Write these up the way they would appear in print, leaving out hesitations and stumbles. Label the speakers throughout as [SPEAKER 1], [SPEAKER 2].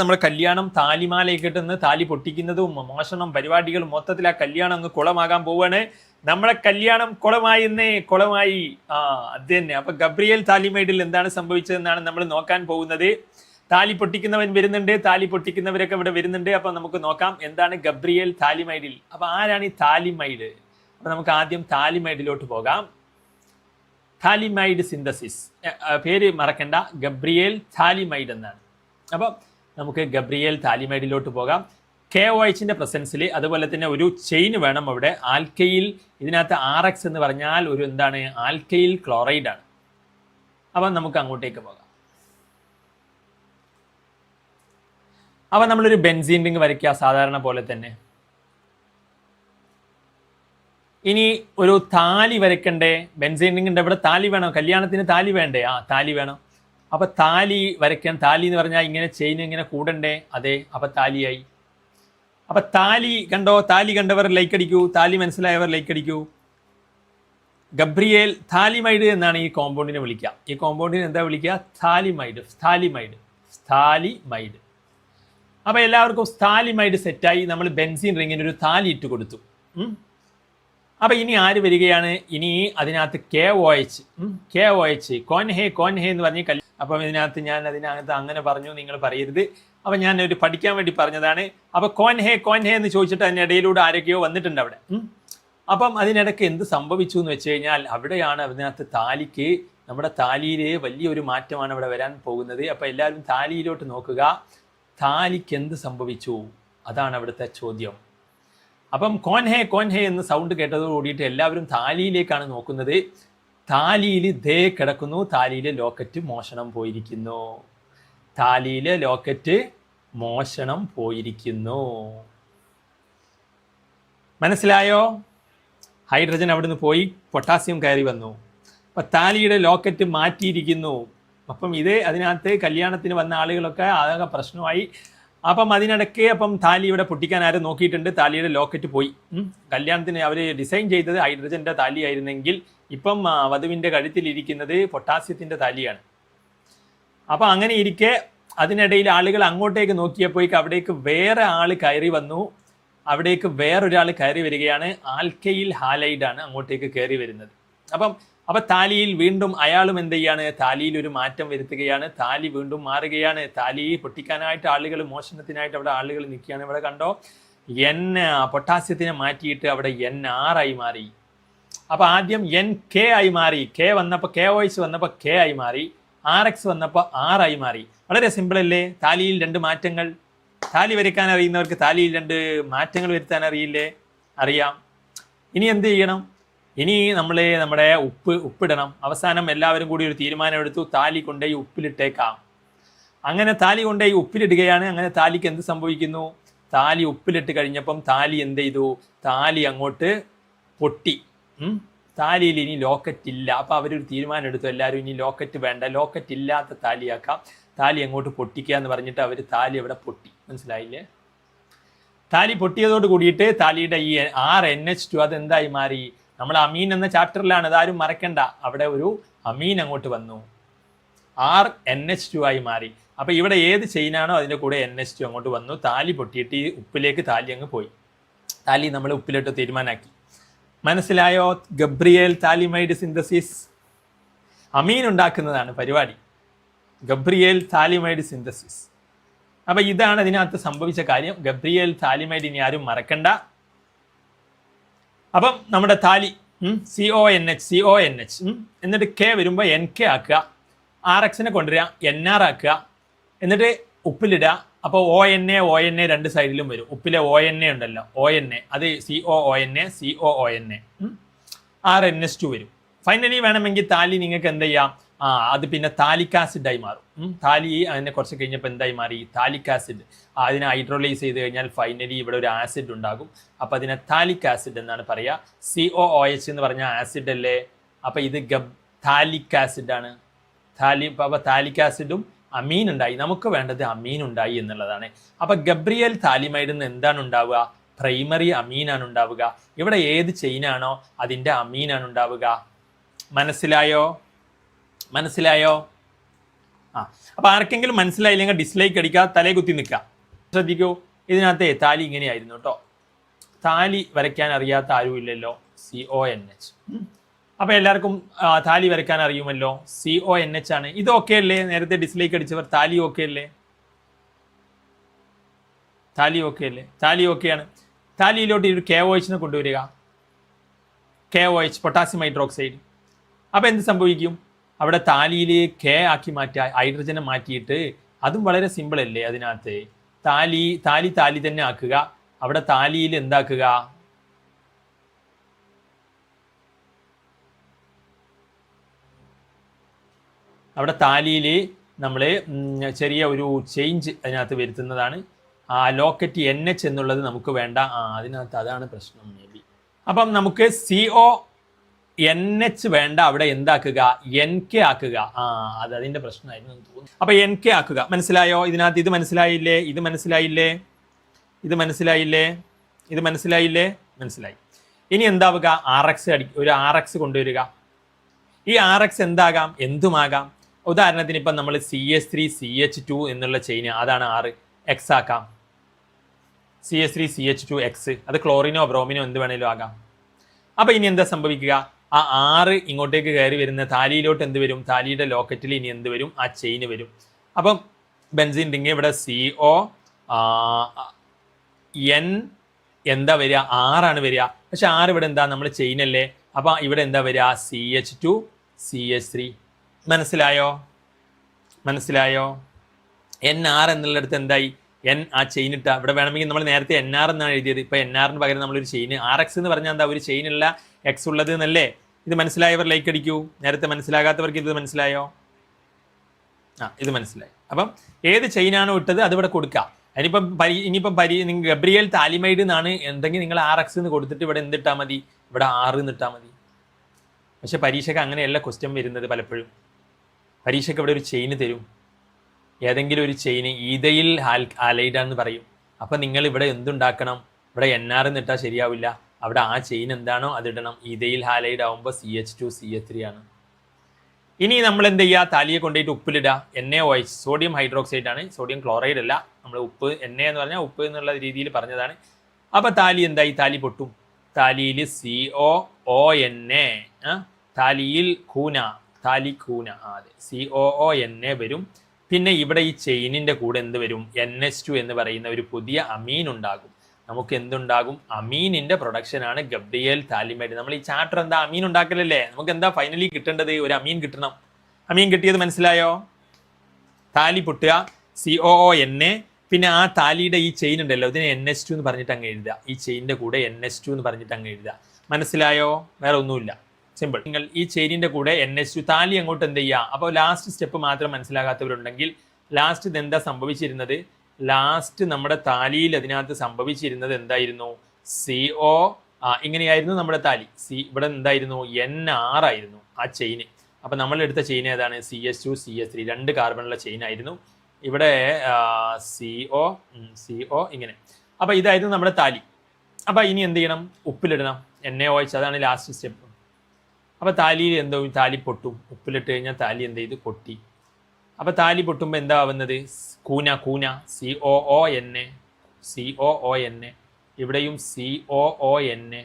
[SPEAKER 1] നമ്മുടെ കല്യാണം താലിമാലയൊക്കെ ഇട്ടുന്ന താലി പൊട്ടിക്കുന്നതും മോഷണം പരിപാടികളും മൊത്തത്തിൽ ആ കല്യാണം അങ്ങ് കുളമാകാൻ പോവാണ്. നമ്മുടെ കല്യാണം കുളമായി. അത് തന്നെ. അപ്പൊ ഗബ്രിയേൽ താലിമൈഡിൽ എന്താണ് സംഭവിച്ചതെന്നാണ് നമ്മൾ നോക്കാൻ പോകുന്നത്. താലി പൊട്ടിക്കുന്നവൻ വരുന്നുണ്ട്, താലി പൊട്ടിക്കുന്നവരൊക്കെ ഇവിടെ വരുന്നുണ്ട്. അപ്പൊ നമുക്ക് നോക്കാം എന്താണ് ഗബ്രിയേൽ താലിമൈഡിൽ. അപ്പൊ ആരാണ് ഈ താലിമൈഡ്? അപ്പൊ നമുക്ക് ആദ്യം താലിമൈഡിലോട്ട് പോകാം. താലിമൈഡ് സിന്തസിസ്, പേര് മറക്കണ്ട, ഗബ്രിയേൽ താലിമൈഡ് എന്നാണ്. അപ്പൊ നമുക്ക് ഗബ്രിയേൽ താലിമൈഡിലോട്ട് പോകാം. KOH പ്രസൻസിൽ അതുപോലെ തന്നെ ഒരു ചെയിൻ വേണം അവിടെ. ആൽക്കയിൽ, ഇതിനകത്ത് RX എന്ന് പറഞ്ഞാൽ ഒരു എന്താണ്, ആൽക്കയിൽ ക്ലോറൈഡ് ആണ്. അപ്പം നമുക്ക് അങ്ങോട്ടേക്ക് പോകാം. അപ്പം നമ്മളൊരു ബെൻസീൻ റിംഗ് വരയ്ക്കുക സാധാരണ പോലെ തന്നെ. ഇനി ഒരു താലി വരയ്ക്കണ്ടേ? ബെൻസീൻ റിംഗിൻ്റെ ഇവിടെ താലി വേണം, കല്യാണത്തിന് താലി വേണ്ടേ? താലി വേണം. അപ്പൊ താലി വരയ്ക്കാൻ, താലി എന്ന് പറഞ്ഞാൽ ഇങ്ങനെ ചെയിൻ ഇങ്ങനെ കൂടണ്ടേ? അതെ, അപ്പൊ താലിയായി. അപ്പൊ താലി കണ്ടോ? താലി കണ്ടവർ ലൈക്ക് അടിക്കൂ, താലി മനസ്സിലായവർ ലൈക്ക് അടിക്കൂ. ഗബ്രിയേൽ താലിമൈഡ് എന്നാണ് ഈ കോമ്പൗണ്ടിനെ വിളിക്കുക. ഈ കോമ്പൗണ്ടിനെ എന്താ വിളിക്കുക? താലിമൈഡ്. അപ്പൊ എല്ലാവർക്കും താലിമൈഡ് സെറ്റായി. നമ്മൾ ബെൻസീൻ റിങ്ങിന് ഒരു താലി ഇട്ട് കൊടുത്തു. അപ്പൊ ഇനി ആര് വരികയാണ്? ഇനി അതിനകത്ത് KOH കോൻഹേ എന്ന് പറഞ്ഞ് അപ്പം അതിനകത്ത് അങ്ങനെ പറഞ്ഞു, നിങ്ങൾ പറയരുത്. അപ്പം ഞാൻ ഒരു പഠിക്കാൻ വേണ്ടി പറഞ്ഞതാണ്. അപ്പൊ കോൻഹേ എന്ന് ചോദിച്ചിട്ട് അതിനിടയിലൂടെ ആരൊക്കെയോ വന്നിട്ടുണ്ട് അവിടെ. അപ്പം അതിനിടയ്ക്ക് എന്ത് സംഭവിച്ചു എന്ന് വെച്ച് കഴിഞ്ഞാൽ, അവിടെയാണ് അതിനകത്ത് താലിക്ക്, നമ്മുടെ താലിയിൽ വലിയൊരു മാറ്റമാണ് അവിടെ വരാൻ പോകുന്നത്. അപ്പം എല്ലാവരും താലിയിലോട്ട് നോക്കുക. താലിക്ക് എന്ത് സംഭവിച്ചു? അതാണ് അവിടുത്തെ ചോദ്യം. അപ്പം കോൻഹേ എന്ന് സൗണ്ട് കേട്ടതോട് കൂടിയിട്ട് എല്ലാവരും താലിയിലേക്കാണ് നോക്കുന്നത്. താലിയിൽ ദേ കിടക്കുന്നു, താലിയിലെ ലോക്കറ്റ് മോഷണം പോയിരിക്കുന്നു. മനസ്സിലായോ? ഹൈഡ്രജൻ അവിടുന്ന് പോയി പൊട്ടാസ്യം കയറി വന്നു. അപ്പം താലിയുടെ ലോക്കറ്റ് മാറ്റിയിരിക്കുന്നു. അപ്പം അതിനകത്ത് കല്യാണത്തിന് വന്ന ആളുകളൊക്കെ ആകെ പ്രശ്നമായി. അപ്പം അതിനിടയ്ക്ക് താലി ഇവിടെ പൊട്ടിക്കാൻ ആരും നോക്കിയിട്ടുണ്ട്. താലിയുടെ ലോക്കറ്റ് പോയി. കല്യാണത്തിന് അവർ ഡിസൈൻ ചെയ്തത് ഹൈഡ്രജൻ്റെ താലി ആയിരുന്നെങ്കിൽ ഇപ്പം വധുവിൻ്റെ കഴുത്തിലിരിക്കുന്നത് പൊട്ടാസ്യത്തിൻ്റെ താലിയാണ്. അപ്പം അങ്ങനെ ഇരിക്കെ അതിനിടയിൽ ആളുകൾ അങ്ങോട്ടേക്ക് നോക്കിയപ്പോഴേക്ക് അവിടേക്ക് വേറെ ആൾ കയറി വന്നു. അവിടേക്ക് വേറൊരാൾ കയറി വരികയാണ്. ആൽക്കയിൽ ഹാലൈഡാണ് അങ്ങോട്ടേക്ക് കയറി വരുന്നത്. അപ്പം താലിയിൽ വീണ്ടും അയാളും എന്ത് ചെയ്യാണ്? താലിയിൽ ഒരു മാറ്റം വരുത്തുകയാണ്. താലി വീണ്ടും മാറുകയാണ്. താലി പൊട്ടിക്കാനായിട്ട് ആളുകൾ, മോഷണത്തിനായിട്ട് അവിടെ ആളുകൾ നിൽക്കുകയാണ്. ഇവിടെ കണ്ടോ, പൊട്ടാസ്യത്തിനെ മാറ്റിയിട്ട് അവിടെ NR ആയി മാറി. അപ്പൊ ആദ്യം NK ആയി മാറി. KOH വന്നപ്പോൾ K ആയി മാറി. RX വന്നപ്പോൾ R ആയി മാറി. വളരെ സിമ്പിൾ അല്ലേ? താലിയിൽ രണ്ട് മാറ്റങ്ങൾ. താലി വരയ്ക്കാൻ അറിയുന്നവർക്ക് താലിയിൽ രണ്ട് മാറ്റങ്ങൾ വരുത്താൻ അറിയില്ലേ? അറിയാം. ഇനി എന്ത് ചെയ്യണം? ഇനി നമ്മുടെ ഉപ്പിടണം. അവസാനം എല്ലാവരും കൂടി ഒരു തീരുമാനം എടുത്തു, താലി കൊണ്ടുപോയി ഉപ്പിലിട്ടേക്കാം. അങ്ങനെ താലി കൊണ്ടുപോയി ഉപ്പിലിടുകയാണ്. അങ്ങനെ താലിക്ക് എന്ത് സംഭവിക്കുന്നു? താലി ഉപ്പിലിട്ട് കഴിഞ്ഞപ്പം താലി എന്ത് ചെയ്തു? താലി അങ്ങോട്ട് പൊട്ടി. താലിയിൽ ഇനി ലോക്കറ്റ് ഇല്ല. അപ്പം അവരൊരു തീരുമാനം എടുത്തു, എല്ലാവരും ഇനി ലോക്കറ്റ് വേണ്ട, ലോക്കറ്റ് ഇല്ലാത്ത താലിയാക്കാം, താലി അങ്ങോട്ട് പൊട്ടിക്കുക എന്ന് പറഞ്ഞിട്ട് അവർ താലി അവിടെ പൊട്ടി. മനസ്സിലായില്ലേ? താലി പൊട്ടിയതോട് കൂടിയിട്ട് താലിയുടെ ഈ RNH2 അതെന്തായി മാറി? നമ്മൾ അമീൻ എന്ന ചാപ്റ്ററിലാണ്, അതാരും മറക്കണ്ട. അവിടെ ഒരു അമീൻ അങ്ങോട്ട് വന്നു, RNH2 ആയി മാറി. അപ്പം ഇവിടെ ഏത് ചെയിനാണോ അതിൻ്റെ കൂടെ NH2 അങ്ങോട്ട് വന്നു. താലി പൊട്ടിയിട്ട് ഈ ഉപ്പിലേക്ക് താലി അങ്ങ് പോയി. താലി നമ്മൾ ഉപ്പിലിട്ട് തീരുമാനമാക്കി. മനസ്സിലായോ? ഗബ്രിയേൽ താലിമൈഡ് സിന്തസിസ് അമീൻ ഉണ്ടാക്കുന്നതാണ് പരിപാടി. Gabriel phthalimide synthesis. അപ്പം ഇതാണ് ഇതിനകത്ത് സംഭവിച്ച കാര്യം. ഗബ്രിയേൽ താലിമൈഡ് ഇനി ആരും മറക്കണ്ട. അപ്പം നമ്മുടെ താലി CONH എന്നിട്ട് K വരുമ്പോൾ NK ആക്കുക, RXനെ കൊണ്ടുവരിക, NR ആക്കുക, എന്നിട്ട് ഉപ്പിലിടുക. അപ്പോൾ ONA രണ്ട് സൈഡിലും വരും. ഉപ്പിലെ ONA ഉണ്ടല്ലോ, ONA അത് COONA RNH2 വരും. ഫൈനലി വേണമെങ്കിൽ താലി നിങ്ങൾക്ക് എന്ത് ചെയ്യാം? അത് പിന്നെ താലിക് ആസിഡായി മാറും. താലി അതിനെ കുറച്ച് കഴിഞ്ഞപ്പോൾ എന്തായി മാറി? താലിക് ആസിഡ്. അതിനെ ഹൈഡ്രോലൈസ് ചെയ്ത് കഴിഞ്ഞാൽ ഫൈനലി ഇവിടെ ഒരു ആസിഡ് ഉണ്ടാകും. അപ്പം അതിനെ താലിക് ആസിഡ് എന്നാണ് പറയുക. COOH എന്ന് പറഞ്ഞാൽ ആസിഡ് അല്ലേ? അപ്പം ഇത് താലിക് ആസിഡാണ്. അപ്പോൾ താലിക് ആസിഡും അമീൻ ഉണ്ടായി. നമുക്ക് വേണ്ടത് അമീൻ ഉണ്ടായി എന്നുള്ളതാണ്. അപ്പം ഗബ്രിയേൽ താലിമൈഡിൽ നിന്ന് എന്താണ് ഉണ്ടാവുക? പ്രൈമറി അമീനാണ് ഉണ്ടാവുക. ഇവിടെ ഏത് ചെയിനാണോ അതിൻ്റെ അമീനാണ് ഉണ്ടാവുക. മനസ്സിലായോ? ആ അപ്പോൾ ആർക്കെങ്കിലും മനസ്സിലായില്ലെങ്കിൽ ഡിസ്ലൈക്ക് അടിക്കുക, തലേ കുത്തി നിൽക്കുക. ശ്രദ്ധിക്കൂ, ഇതിനകത്തെ താലി ഇങ്ങനെയായിരുന്നു കേട്ടോ. താലി വരയ്ക്കാൻ അറിയാത്ത ആരും ഇല്ലല്ലോ. CONH. അപ്പോൾ എല്ലാവർക്കും താലി വരയ്ക്കാൻ അറിയുമല്ലോ. CONH ആണ്. ഇത് ഓക്കെ അല്ലേ? നേരത്തെ ഡിസ്ലൈക്ക് അടിച്ചവർ താലി ഓക്കെ അല്ലേ? താലി ഓക്കെ അല്ലേ? താലി ഓക്കെയാണ്. താലിയിലോട്ട് ഒരു KOH കൊണ്ടുവരിക. KOH, potassium hydroxide. അപ്പോൾ എന്ത് സംഭവിക്കും? അവിടെ താലിയിൽ K ആക്കി മാറ്റുക, ഹൈഡ്രജനെ മാറ്റിയിട്ട്. അതും വളരെ സിമ്പിൾ അല്ലേ? അതിനകത്ത് താലി തന്നെ ആക്കുക. അവിടെ താലിയിൽ എന്താക്കുക? അവിടെ താലിയിൽ നമ്മൾ ചെറിയ ഒരു ചേഞ്ച് അതിനകത്ത് വരുത്തുന്നതാണ്. ആ ലോക്കറ്റ് NH എന്നുള്ളത് നമുക്ക് വേണ്ട. അതിനകത്ത് അതാണ് പ്രശ്നം മേ ബി. അപ്പം നമുക്ക് CONH വേണ്ട, അവിടെ എന്താക്കുക? NK ആക്കുക. അത് അതിൻ്റെ പ്രശ്നമായിരുന്നു എന്ന് തോന്നുന്നു. അപ്പം NK ആക്കുക. മനസ്സിലായോ? ഇതിനകത്ത് ഇത് മനസ്സിലായില്ലേ? ഇത് മനസ്സിലായില്ലേ? ഇത് മനസ്സിലായില്ലേ? ഇത് മനസ്സിലായില്ലേ? മനസ്സിലായി. ഇനി എന്താവുക? ഒരു RX കൊണ്ടുവരിക. ഈ RX എന്താകാം? എന്തുമാകാം. ഉദാഹരണത്തിന് ഇപ്പം നമ്മൾ CH3CH2 എന്നുള്ള ചെയിൻ, അതാണ് X ആക്കാം. CH3CH2X, അത് ക്ലോറിനോ ബ്രോമിനോ എന്ത് വേണേലും ആകാം. അപ്പം ഇനി എന്താ സംഭവിക്കുക? ആ 6 ഇങ്ങോട്ടേക്ക് കയറി വരുന്ന താലിയിലോട്ട് എന്ത് വരും? താലിയുടെ ലോക്കറ്റിൽ ഇനി എന്ത് വരും? ആ ചെയിന് വരും. അപ്പം ബെൻസീൻ റിങ് ഇവിടെ CO N എന്താ വരിക? 6 വരിക. പക്ഷെ 6 ഇവിടെ എന്താ? നമ്മൾ ചെയിനല്ലേ. അപ്പം ഇവിടെ എന്താ വരിക? CH2 CH3. മനസ്സിലായോ? മനസ്സിലായോ? NR എന്നുള്ളിടത്ത് എന്തായി? N ആ ചെയിൻ ഇട്ട. ഇവിടെ വേണമെങ്കിൽ നമ്മൾ നേരത്തെ NR എന്നാണ് എഴുതിയത്. ഇപ്പം NRന് പകരം നമ്മളൊരു ചെയിൻ, RX എന്ന് പറഞ്ഞാൽ എന്താ? ഒരു ചെയിനുള്ള X ഉള്ളത് എന്നല്ലേ? ഇത് മനസ്സിലായവർ ലൈക്ക് അടിക്കൂ. നേരത്തെ മനസ്സിലാകാത്തവർക്ക് ഇത് മനസ്സിലായോ? ഇത് മനസ്സിലായി. അപ്പം ഏത് ചെയിനാണോ ഇട്ടത് അത് ഇവിടെ കൊടുക്കുക. ഇനിയിപ്പം ഗബ്രിയേൽ താലിമൈഡ് എന്നാണ് എന്തെങ്കിലും നിങ്ങൾ RX എന്ന് കൊടുത്തിട്ട് ഇവിടെ എന്തിട്ടാൽ മതി? ഇവിടെ 6 എന്ന് ഇട്ടാൽ മതി. പക്ഷെ പരീക്ഷയ്ക്ക് അങ്ങനെയല്ല ക്വസ്റ്റ്യൻ വരുന്നത്. പലപ്പോഴും പരീക്ഷയ്ക്ക് ഇവിടെ ഒരു ചെയിന് തരും, ഏതെങ്കിലും ഒരു ചെയിന് ഈതയിൽ ഹാലൈഡാന്ന് പറയും. അപ്പം നിങ്ങൾ ഇവിടെ എന്തുണ്ടാക്കണം? ഇവിടെ NR എന്ന് ഇട്ടാൽ ശരിയാവില്ല. അവിടെ ആ ചെയിൻ എന്താണോ അതിടണം. ഈതയിൽ ഹാലൈഡ് ആവുമ്പോൾ CH2 CH3 ആണ്. ഇനി നമ്മൾ എന്ത് ചെയ്യുക? താലിയെ കൊണ്ടുപോയിട്ട് ഉപ്പിലിടുക. NaOH, സോഡിയം ഹൈഡ്രോക്സൈഡ് ആണ്, സോഡിയം ക്ലോറൈഡ് അല്ല. നമ്മൾ ഉപ്പ്, Na എന്ന് പറഞ്ഞാൽ ഉപ്പ് എന്നുള്ള രീതിയിൽ പറഞ്ഞതാണ്. അപ്പം താലി എന്തായി? താലി പൊട്ടും. താലിയിൽ COONA, താലിയിൽ താലി കൂന, അതെ, COONA വരും. പിന്നെ ഇവിടെ ഈ ചെയിനിൻ്റെ കൂടെ എന്ത് വരും? NH2 എന്ന് പറയുന്ന ഒരു പുതിയ അമീൻ ഉണ്ടാകും. നമുക്ക് എന്തുണ്ടാകും? അമീനിൻ്റെ പ്രൊഡക്ഷനാണ് ഗബ്രിയേൽ താലിമൈഡ്. നമ്മൾ ഈ ചാപ്റ്റർ എന്താ? അമീൻ ഉണ്ടാക്കലല്ലേ. നമുക്ക് എന്താ ഫൈനലി കിട്ടേണ്ടത്? ഒരു അമീൻ കിട്ടണം. അമീൻ കിട്ടിയത് മനസ്സിലായോ? താലി പൊട്ടുക, COONA. പിന്നെ ആ താലിയുടെ ഈ ചെയിൻ ഉണ്ടല്ലോ, ഇതിനെ NH2 എന്ന് പറഞ്ഞിട്ട് അങ്ങ് എഴുതുക. ഈ ചെയിനിൻ്റെ കൂടെ NH2 എന്ന് പറഞ്ഞിട്ട് അങ്ങ് എഴുതുക. മനസ്സിലായോ? വേറെ ഒന്നുമില്ല, സിമ്പിൾ. നിങ്ങൾ ഈ ചെയിനിൻ്റെ കൂടെ NH2, താലി അങ്ങോട്ട് എന്ത് ചെയ്യുക? അപ്പോൾ ലാസ്റ്റ് സ്റ്റെപ്പ് മാത്രം മനസ്സിലാകാത്തവരുണ്ടെങ്കിൽ, ലാസ്റ്റ് ഇതെന്താ സംഭവിച്ചിരുന്നത്? ലാസ്റ്റ് നമ്മുടെ താലിയിൽ അതിനകത്ത് സംഭവിച്ചിരുന്നത് എന്തായിരുന്നു? CO ഇങ്ങനെയായിരുന്നു നമ്മുടെ താലി. ഇവിടെ എന്തായിരുന്നു? NR ആയിരുന്നു ആ ചെയിന്. അപ്പം നമ്മൾ എടുത്ത ചെയിൻ ഏതാണ്? CH2 CH3, 2 കാർബണുള്ള ചെയിൻ ആയിരുന്നു. ഇവിടെ CO ഇങ്ങനെ. അപ്പം ഇതായിരുന്നു നമ്മുടെ താലി. അപ്പം ഇനി എന്ത് ചെയ്യണം? ഉപ്പിലിടണം. NaOH, അതാണ് ലാസ്റ്റ് സ്റ്റെപ്പ്. അപ്പോൾ താലിയിൽ എന്തോ താലി പൊട്ടും. ഉപ്പിലിട്ട് കഴിഞ്ഞാൽ താലി എന്ത് ചെയ്ത്? പൊട്ടി. അപ്പോൾ താലി പൊട്ടുമ്പോൾ എന്താ ആവുന്നത്? കൂന COONA. ഇവിടെയും COONA.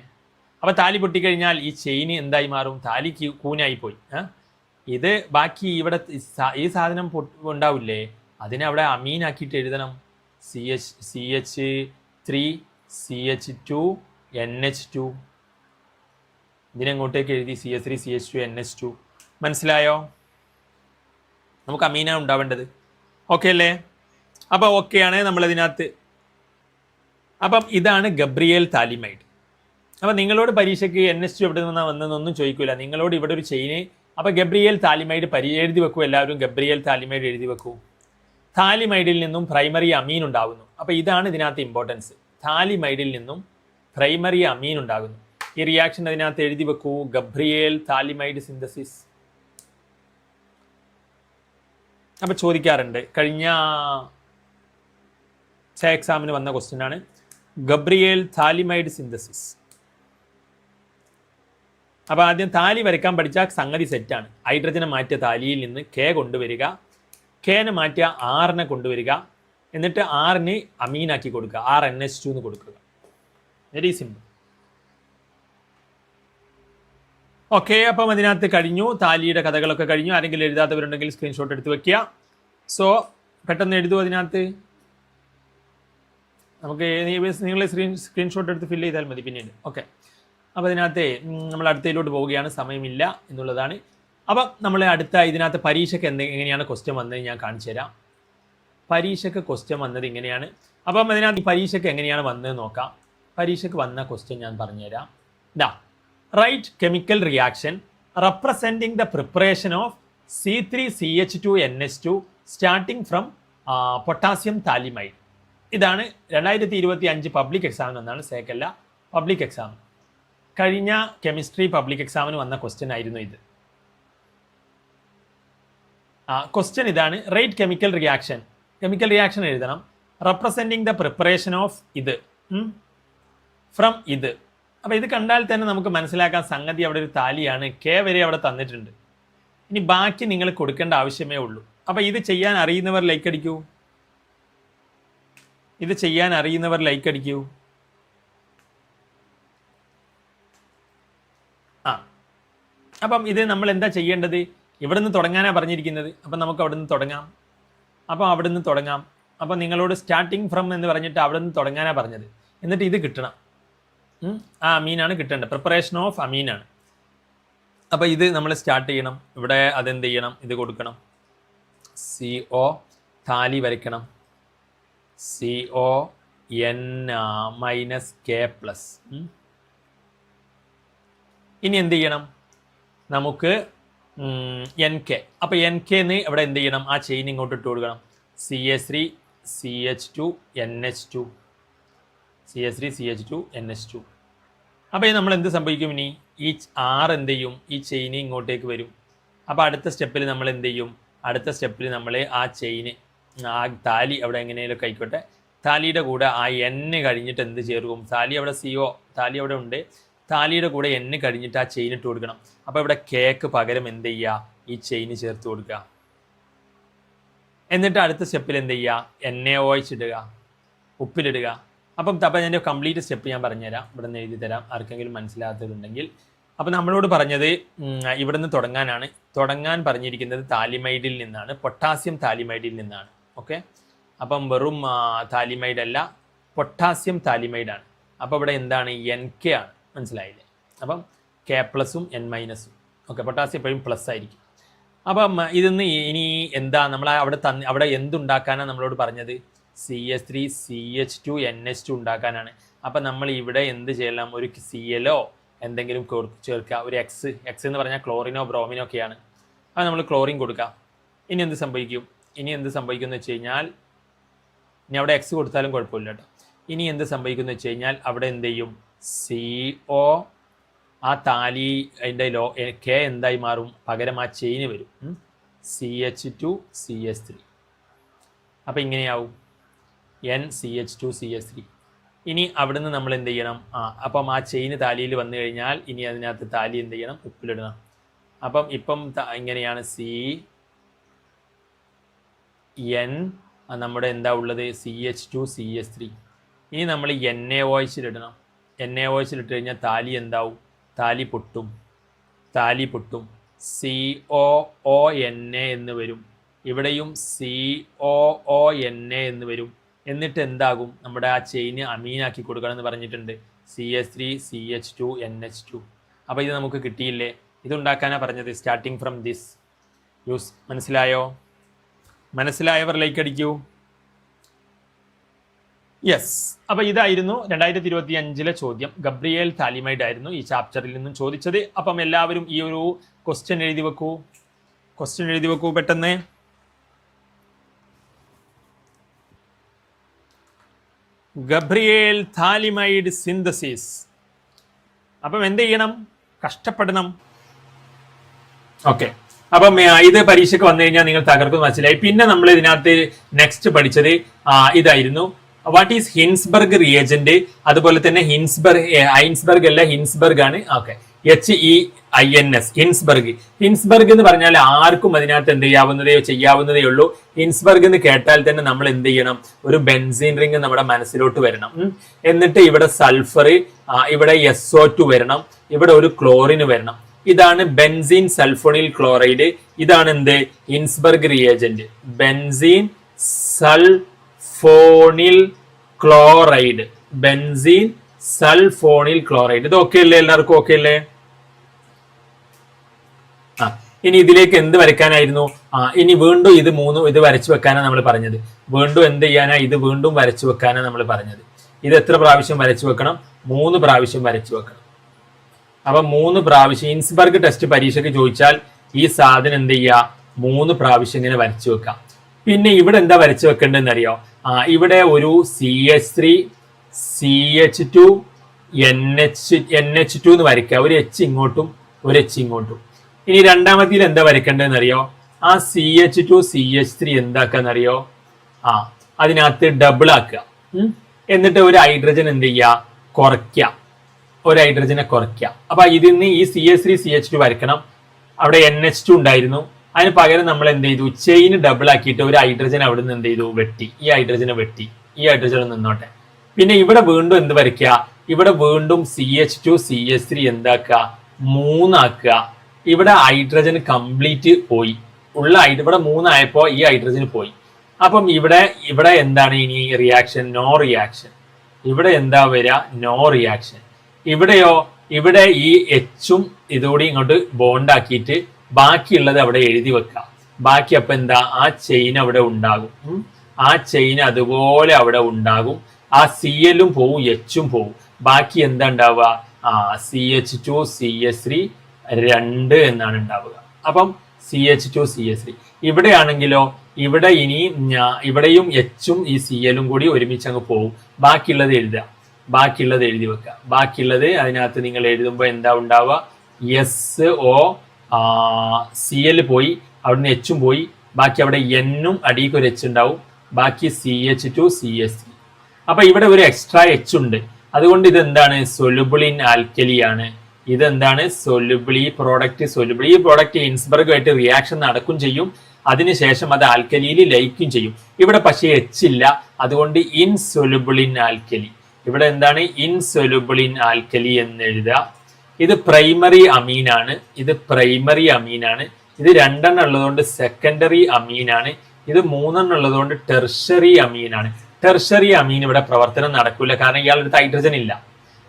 [SPEAKER 1] അപ്പോൾ താലി പൊട്ടിക്കഴിഞ്ഞാൽ ഈ ചെയിൻ എന്തായി മാറും? താലി കൂനായി പോയി. ഇത് ബാക്കി ഇവിടെ ഈ സാധനം ഉണ്ടാവില്ലേ, അതിനെ അവിടെ അമീനാക്കിയിട്ട് എഴുതണം. CH3 CH2 NH2. ഇതിനെങ്ങോട്ടേക്ക് എഴുതി? CH3 CH2 NH2. മനസ്സിലായോ? നമുക്ക് അമീനാണ് ഉണ്ടാവേണ്ടത്. ഓക്കെ അല്ലേ? അപ്പോൾ ഓക്കെയാണ് നമ്മളതിനകത്ത്. അപ്പം ഇതാണ് ഗബ്രിയേൽ താലിമൈഡ്. അപ്പം നിങ്ങളോട് പരീക്ഷയ്ക്ക് NH2 എവിടെ നിന്നാണ് വന്നതെന്നൊന്നും ചോദിക്കില്ല. നിങ്ങളോട് ഇവിടെ ഒരു ചെയിന്. അപ്പോൾ ഗബ്രിയേൽ താലിമൈഡ് എഴുതി വെക്കൂ. എല്ലാവരും ഗബ്രിയേൽ താലിമൈഡ് എഴുതി വെക്കൂ. താലിമൈഡിൽ നിന്നും പ്രൈമറി അമീൻ ഉണ്ടാകുന്നു. അപ്പോൾ ഇതാണ് ഇതിനകത്ത് ഇമ്പോർട്ടൻസ്. താലിമൈഡിൽ നിന്നും പ്രൈമറി അമീൻ ഉണ്ടാകുന്നു. ഈ റിയാക്ഷൻ അതിനകത്ത് എഴുതി വെക്കൂ. Gabriel phthalimide synthesis. അപ്പോൾ ചോദിക്കാറുണ്ട്, കഴിഞ്ഞ എക്സാമിന് വന്ന ക്വസ്റ്റ്യൻ ആണ് ഗബ്രിയേൽ താലിമൈഡ് സിന്തസിസ്. അപ്പോൾ ആദ്യം താലി വരയ്ക്കാൻ പഠിച്ചാൽ സംഗതി സെറ്റാണ്. ഹൈഡ്രജനെ മാറ്റിയ താലിയിൽ നിന്ന് K കൊണ്ടുവരിക. കെനെ മാറ്റുക, ആറിനെ കൊണ്ടുവരിക, എന്നിട്ട് ആറിന് അമീനാക്കി കൊടുക്കുക, RNH2 എന്ന് കൊടുക്കുക. Very simple. ഓക്കെ, അപ്പം അതിനകത്ത് കഴിഞ്ഞു. താലിയുടെ കഥകളൊക്കെ കഴിഞ്ഞു. ആരെങ്കിലും എഴുതാത്തവരുണ്ടെങ്കിൽ സ്ക്രീൻഷോട്ട് എടുത്ത് വെക്കുക. സോ പെട്ടെന്ന് എഴുതുമോ അതിനകത്ത്? നമുക്ക് നിങ്ങൾ സ്ക്രീൻഷോട്ട് എടുത്ത് ഫില്ല് ചെയ്താൽ മതി പിന്നീട്. ഓക്കെ, അപ്പോൾ അതിനകത്ത് നമ്മൾ അടുത്തതിലോട്ട് പോവുകയാണ്, സമയമില്ല എന്നുള്ളതാണ്. അപ്പം നമ്മൾ അടുത്ത ഇതിനകത്ത് പരീക്ഷയ്ക്ക് എങ്ങനെയാണ് ക്വസ്റ്റ്യൻ വന്നത് ഞാൻ കാണിച്ചു തരാം. പരീക്ഷയ്ക്ക് ക്വസ്റ്റ്യൻ വന്നത് ഇങ്ങനെയാണ്. അപ്പം അതിനകത്ത് പരീക്ഷയ്ക്ക് എങ്ങനെയാണ് വന്നത് നോക്കാം. പരീക്ഷയ്ക്ക് വന്ന ക്വസ്റ്റ്യൻ ഞാൻ പറഞ്ഞുതരാം. ഇതാ, write chemical reaction representing the preparation of C3CH2NH2 starting from potassium phthalimide. ഇതാണ് 2025 പബ്ലിക് എക്സാമിന് വന്നാണ്, സേക്കല്ല പബ്ലിക് എക്സാം. കഴിഞ്ഞ കെമിസ്ട്രി പബ്ലിക് എക്സാമിന് വന്ന ക്വസ്റ്റ്യൻ ആയിരുന്നു ഇത്. ക്വസ്റ്റ്യൻ ഇതാണ്, റൈറ്റ് കെമിക്കൽ റിയാക്ഷൻ എഴുതണം, റെപ്രസെൻറ്റിംഗ് ദ പ്രിപ്പറേഷൻ ഓഫ് ഇത് ഫ്രം ഇത്. അപ്പോൾ ഇത് കണ്ടാൽ തന്നെ നമുക്ക് മനസ്സിലാക്കാൻ സംഗതി അവിടെ ഒരു താലിയാണ്, കെ വരെ അവിടെ തന്നിട്ടുണ്ട്. ഇനി ബാക്കി നിങ്ങൾ കൊടുക്കേണ്ട ആവശ്യമേ ഉള്ളൂ. അപ്പോൾ ഇത് ചെയ്യാൻ അറിയുന്നവർ ലൈക്ക് അടിക്കൂ. അപ്പം ഇത് നമ്മൾ എന്താ ചെയ്യേണ്ടത്? ഇവിടെ നിന്ന് തുടങ്ങാനാണ് പറഞ്ഞിരിക്കുന്നത്. അപ്പം നമുക്ക് അവിടെ നിന്ന് തുടങ്ങാം. അപ്പം നിങ്ങളോട് സ്റ്റാർട്ടിങ് ഫ്രം എന്ന് പറഞ്ഞിട്ട് അവിടെ നിന്ന് തുടങ്ങാനാണ് പറഞ്ഞത്. എന്നിട്ട് ഇത് കിട്ടണം. അമീനാണ് കിട്ടേണ്ടത്, പ്രിപ്പറേഷൻ ഓഫ് അമീനാണ്. അപ്പോൾ ഇത് നമ്മൾ സ്റ്റാർട്ട് ചെയ്യണം. ഇവിടെ അതെന്ത് ചെയ്യണം? ഇത് കൊടുക്കണം, CO താലി വരയ്ക്കണം, CON-K+. ഇനി എന്ത് ചെയ്യണം? നമുക്ക് NK. അപ്പോൾ NK എന്ന് ഇവിടെ എന്ത് ചെയ്യണം? ആ ചെയിൻ ഇങ്ങോട്ട് ഇട്ട് കൊടുക്കണം, CH3CH2NH2. അപ്പോൾ നമ്മൾ എന്ത് സംഭവിക്കും? ഇനി ഈ R എന്ത് ചെയ്യും? ഈ ചെയിന് ഇങ്ങോട്ടേക്ക് വരും. അപ്പോൾ അടുത്ത സ്റ്റെപ്പിൽ നമ്മൾ എന്ത് ചെയ്യും? നമ്മൾ ആ ചെയിന്, ആ താലി അവിടെ എങ്ങനെയൊക്കെ ആയിക്കോട്ടെ, താലിയുടെ കൂടെ ആ N കഴിഞ്ഞിട്ട് എന്ത് ചേർക്കും? താലി അവിടെ CO, താലി അവിടെ ഉണ്ട്, താലിയുടെ കൂടെ N കഴിഞ്ഞിട്ട് ആ ചെയിൻ ഇട്ട് കൊടുക്കണം. അപ്പോൾ ഇവിടെ കേക്ക് പകരം എന്ത് ചെയ്യുക? ഈ ചെയിന് ചേർത്ത് കൊടുക്കുക. എന്നിട്ട് അടുത്ത സ്റ്റെപ്പിൽ എന്ത് ചെയ്യുക? NaOH ഇടുക, ഉപ്പിലിടുക. അപ്പം അതിൻ്റെ കംപ്ലീറ്റ് സ്റ്റെപ്പ് ഞാൻ പറഞ്ഞുതരാം, ഇവിടെ നിന്ന് എഴുതി തരാം ആർക്കെങ്കിലും മനസ്സിലാത്തതുണ്ടെങ്കിൽ. അപ്പം നമ്മളോട് പറഞ്ഞത് ഇവിടെ നിന്ന് തുടങ്ങാൻ പറഞ്ഞിരിക്കുന്നത് താലിമൈഡിൽ നിന്നാണ്, പൊട്ടാസ്യം താലിമൈഡിൽ നിന്നാണ്. ഓക്കെ, അപ്പം വെറും താലിമൈഡ് അല്ല, പൊട്ടാസ്യം താലിമൈഡാണ്. അപ്പോൾ ഇവിടെ എന്താണ്? NK ആണ്, മനസ്സിലായില്ലേ? അപ്പം K+ഉം N-ഉം. ഓക്കെ, പൊട്ടാസ്യം എപ്പോഴും പ്ലസ് ആയിരിക്കും. അപ്പം ഇതിന്ന് ഇനി എന്താ നമ്മൾ അവിടെ എന്തുണ്ടാക്കാനാണ് നമ്മളോട് പറഞ്ഞത്? CH3CH2NH2 ഉണ്ടാക്കാനാണ്. അപ്പം നമ്മൾ ഇവിടെ എന്ത് ചെയ്യണം? ഒരു CLO എന്തെങ്കിലും ചേർക്കുക, ഒരു X എന്ന് പറഞ്ഞാൽ ക്ലോറിനോ ബ്രോമിനോ ഒക്കെയാണ്. അത് നമ്മൾ ക്ലോറിൻ കൊടുക്കാം. ഇനി എന്ത് സംഭവിക്കും എന്ന് വെച്ച് കഴിഞ്ഞാൽ, ഇനി അവിടെ X കൊടുത്താലും കുഴപ്പമില്ല കേട്ടോ. ഇനി എന്ത് സംഭവിക്കുന്നു വെച്ച് കഴിഞ്ഞാൽ അവിടെ എന്ത് ചെയ്യും? CO, ആ താലി അതിൻ്റെ K എന്തായി മാറും? പകരം ആ ചെയിന് വരും, CH2CH3. അപ്പം ഇങ്ങനെയാവും NCH2CH3. ഇനി അവിടെ നിന്ന് നമ്മൾ എന്ത് ചെയ്യണം? അപ്പം ആ ചെയിന് താലിയിൽ വന്നു കഴിഞ്ഞാൽ ഇനി അതിനകത്ത് താലി എന്ത് ചെയ്യണം? ഉപ്പിലിടണം. അപ്പം ഇപ്പം ഇങ്ങനെയാണ് CN, നമ്മുടെ എന്താ ഉള്ളത്? CH2CH3. ഇനി നമ്മൾ NaOH ഇടണം. NaOH ഇട്ട് കഴിഞ്ഞാൽ താലി എന്താവും? താലി പൊട്ടും. COONA എന്ന് വരും. ഇവിടെയും COONA എന്ന് വരും. എന്നിട്ട് എന്താകും? നമ്മുടെ ആ ചെയിന് അമീനാക്കി കൊടുക്കണം എന്ന് പറഞ്ഞിട്ടുണ്ട്, CH3CH2NH2. അപ്പോൾ ഇത് നമുക്ക് കിട്ടിയില്ലേ? ഇതുണ്ടാക്കാനാണ് പറഞ്ഞത്, സ്റ്റാർട്ടിങ് ഫ്രം ദിസ് യൂസ്. മനസ്സിലായവർ ലൈക്ക് അടിക്കൂ. യെസ്, അപ്പോൾ ഇതായിരുന്നു 2025 ചോദ്യം. ഗബ്രിയേൽ താലിമൈഡ് ആയിരുന്നു ഈ ചാപ്റ്ററിൽ നിന്നും ചോദിച്ചത്. അപ്പം എല്ലാവരും ഈ ഒരു ക്വസ്റ്റ്യൻ എഴുതി വെക്കൂ പെട്ടെന്ന്. Gabriel phthalimide synthesis. അപ്പം എന്ത് ചെയ്യണം? കഷ്ടപ്പെടണം. ഓക്കെ, അപ്പം ഇത് പരീക്ഷയ്ക്ക് വന്നു കഴിഞ്ഞാൽ നിങ്ങൾ തകർക്കും മനസ്സിലായി. പിന്നെ നമ്മൾ ഇതിനകത്ത് നെക്സ്റ്റ് പഠിച്ചത് ഇതായിരുന്നു, വാട്ട് ഈസ് ഹിൻസ്ബർഗ് റിയേജന്റ്. അതുപോലെ തന്നെ ഹിൻസ്ബർഗ് ആണ്. Okay, HEINS, Hinsberg. ഹിൻസ്ബർഗ് എന്ന് പറഞ്ഞാൽ ആർക്കും അതിനകത്ത് എന്ത് ചെയ്യാവുന്നതേ ഉള്ളൂ. ഹിൻസ്ബർഗ് എന്ന് കേട്ടാൽ തന്നെ നമ്മൾ എന്ത് ചെയ്യണം, ഒരു ബെൻസീൻ റിംഗ് നമ്മുടെ മനസ്സിലോട്ട് വരണം. എന്നിട്ട് ഇവിടെ സൾഫർ, ഇവിടെ SO2 വരണം, ഇവിടെ ഒരു ക്ലോറിന് വരണം. ഇതാണ് ബെൻസീൻ സൾഫോണിൽ ക്ലോറൈഡ്. ഇതാണ് എന്ത്, Hinsberg reagent. Benzene sulphonyl chloride, benzene sulphonyl chloride. ഇത് ഓക്കെ അല്ലേ? എല്ലാവർക്കും ഓക്കെ അല്ലേ? ഇനി ഇതിലേക്ക് എന്ത് വരയ്ക്കാനായിരുന്നു? ഇനി വീണ്ടും ഇത് വരച്ചു വെക്കാനാണ് നമ്മൾ പറഞ്ഞത്. വീണ്ടും എന്ത് ചെയ്യാനാ? ഇത് വീണ്ടും വരച്ചു വെക്കാനാണ് നമ്മൾ പറഞ്ഞത്. ഇത് എത്ര പ്രാവശ്യം വരച്ചു വെക്കണം? 3 പ്രാവശ്യം വരച്ചു വെക്കണം. അപ്പൊ 3 പ്രാവശ്യം ഹിൻസ്ബർഗ് ടെസ്റ്റ് പരീക്ഷയ്ക്ക് ചോദിച്ചാൽ ഈ സാധനം എന്ത് ചെയ്യുക? 3 പ്രാവശ്യം ഇങ്ങനെ വരച്ചു വെക്കാം. പിന്നെ ഇവിടെ എന്താ വരച്ചു വെക്കേണ്ടതെന്ന് അറിയോ? ഇവിടെ ഒരു CH3 CH2 NH2 എന്ന് വരയ്ക്കുക. ഒരു H ഇങ്ങോട്ടും ഒരു H ഇങ്ങോട്ടും. ഇനി രണ്ടാമത്തിൽ എന്താ വരയ്ക്കേണ്ടതെന്ന് അറിയോ? ആ CH2 CH3 എന്താക്കാന്നറിയോ? അതിനകത്ത് ഡബിൾ ആക്കുക. എന്നിട്ട് ഒരു ഹൈഡ്രജൻ എന്ത് ചെയ്യുക? കുറയ്ക്കുക. ഒരു ഹൈഡ്രജനെ കുറയ്ക്കുക. അപ്പൊ ഇതിൽ നിന്ന് ഈ CH3 CH2 വരയ്ക്കണം. അവിടെ NH2 ഉണ്ടായിരുന്നു. അതിന് പകരം നമ്മൾ എന്ത് ചെയ്തു? ചെയിൻ ഡബിൾ ആക്കിയിട്ട് ഒരു ഹൈഡ്രജൻ അവിടെ നിന്ന് എന്ത് ചെയ്തു? വെട്ടി. ഈ ഹൈഡ്രജനെ വെട്ടി. ഈ ഹൈഡ്രജൻ നിന്നോട്ടെ. പിന്നെ ഇവിടെ വീണ്ടും എന്ത് വരയ്ക്കുക? ഇവിടെ വീണ്ടും CH2 CH3 എന്താക്കുക? 3 ആക്കുക. ഇവിടെ ഹൈഡ്രജൻ കംപ്ലീറ്റ് പോയി. ഇവിടെ 3 ആയപ്പോ ഈ ഹൈഡ്രജൻ പോയി. അപ്പം ഇവിടെ എന്താണ് ഇനി റിയാക്ഷൻ? No reaction. ഇവിടെ എന്താ വരിക? No reaction. ഇവിടെയോ? ഇവിടെ ഈ Hഉം ഇതോടെ ഇങ്ങോട്ട് ബോണ്ട് ആക്കിയിട്ട് ബാക്കിയുള്ളത് അവിടെ എഴുതി വെക്കാം. ബാക്കി അപ്പൊ എന്താ? ആ ചെയിൻ അവിടെ ഉണ്ടാകും. ആ ചെയിൻ അതുപോലെ അവിടെ ഉണ്ടാകും. ആ CLഉം പോവും, Hഉം പോവും. ബാക്കി എന്താ ഉണ്ടാവുക? CH2 CH3 2 എന്നാണ് ഉണ്ടാവുക. അപ്പം CH2 CH3. ഇവിടെയാണെങ്കിലോ ഇവിടെ ഇനി ഇവിടെയും Hഉം ഈ CLഉം കൂടി ഒരുമിച്ച് അങ്ങ് പോവും. ബാക്കിയുള്ളത് എഴുതുക. ബാക്കിയുള്ളത് എഴുതി വെക്കുക. ബാക്കിയുള്ളത് അതിനകത്ത് നിങ്ങൾ എഴുതുമ്പോൾ എന്താ ഉണ്ടാവുക? SO CL പോയി, അവിടുന്ന് Hഉം പോയി. ബാക്കി അവിടെ Nഉം അടിയിക്ക് ഒരു H ഉണ്ടാവും. ബാക്കി CH2 CH3. അപ്പൊ ഇവിടെ ഒരു എക്സ്ട്രാ H ഉണ്ട്. അതുകൊണ്ട് ഇതെന്താണ്? സൊല്യൂബിൾ ഇൻ ആൽക്കലി ആണ്. ഇതെന്താണ്? സൊല്യൂബിൾ. ഈ പ്രോഡക്റ്റ് ഹിൻസ്ബർഗുമായിട്ട് റിയാക്ഷൻ നടക്കും ചെയ്യും. അതിനുശേഷം അത് ആൽക്കലിയിൽ ലയിക്കും ചെയ്യും. ഇവിടെ പക്ഷേ H ഇല്ല. അതുകൊണ്ട് ഇൻസൊല്യൂബിൾ ഇൻ ആൽക്കലി. ഇവിടെ എന്താണ്? ഇൻസൊല്യൂബിൾ ഇൻ ആൽക്കലി എന്ന് എഴുതുക. ഇത് പ്രൈമറി അമീനാണ്. ഇത് 2 ഉള്ളതുകൊണ്ട് സെക്കൻഡറി അമീനാണ്. ഇത് 3 ഉള്ളതുകൊണ്ട് ടെർഷറി അമീനാണ്. ടെർഷറി അമീൻ ഇവിടെ പ്രവർത്തനം നടക്കില്ല. കാരണം ഇയാളെടുത്ത് ഹൈഡ്രജൻ ഇല്ല.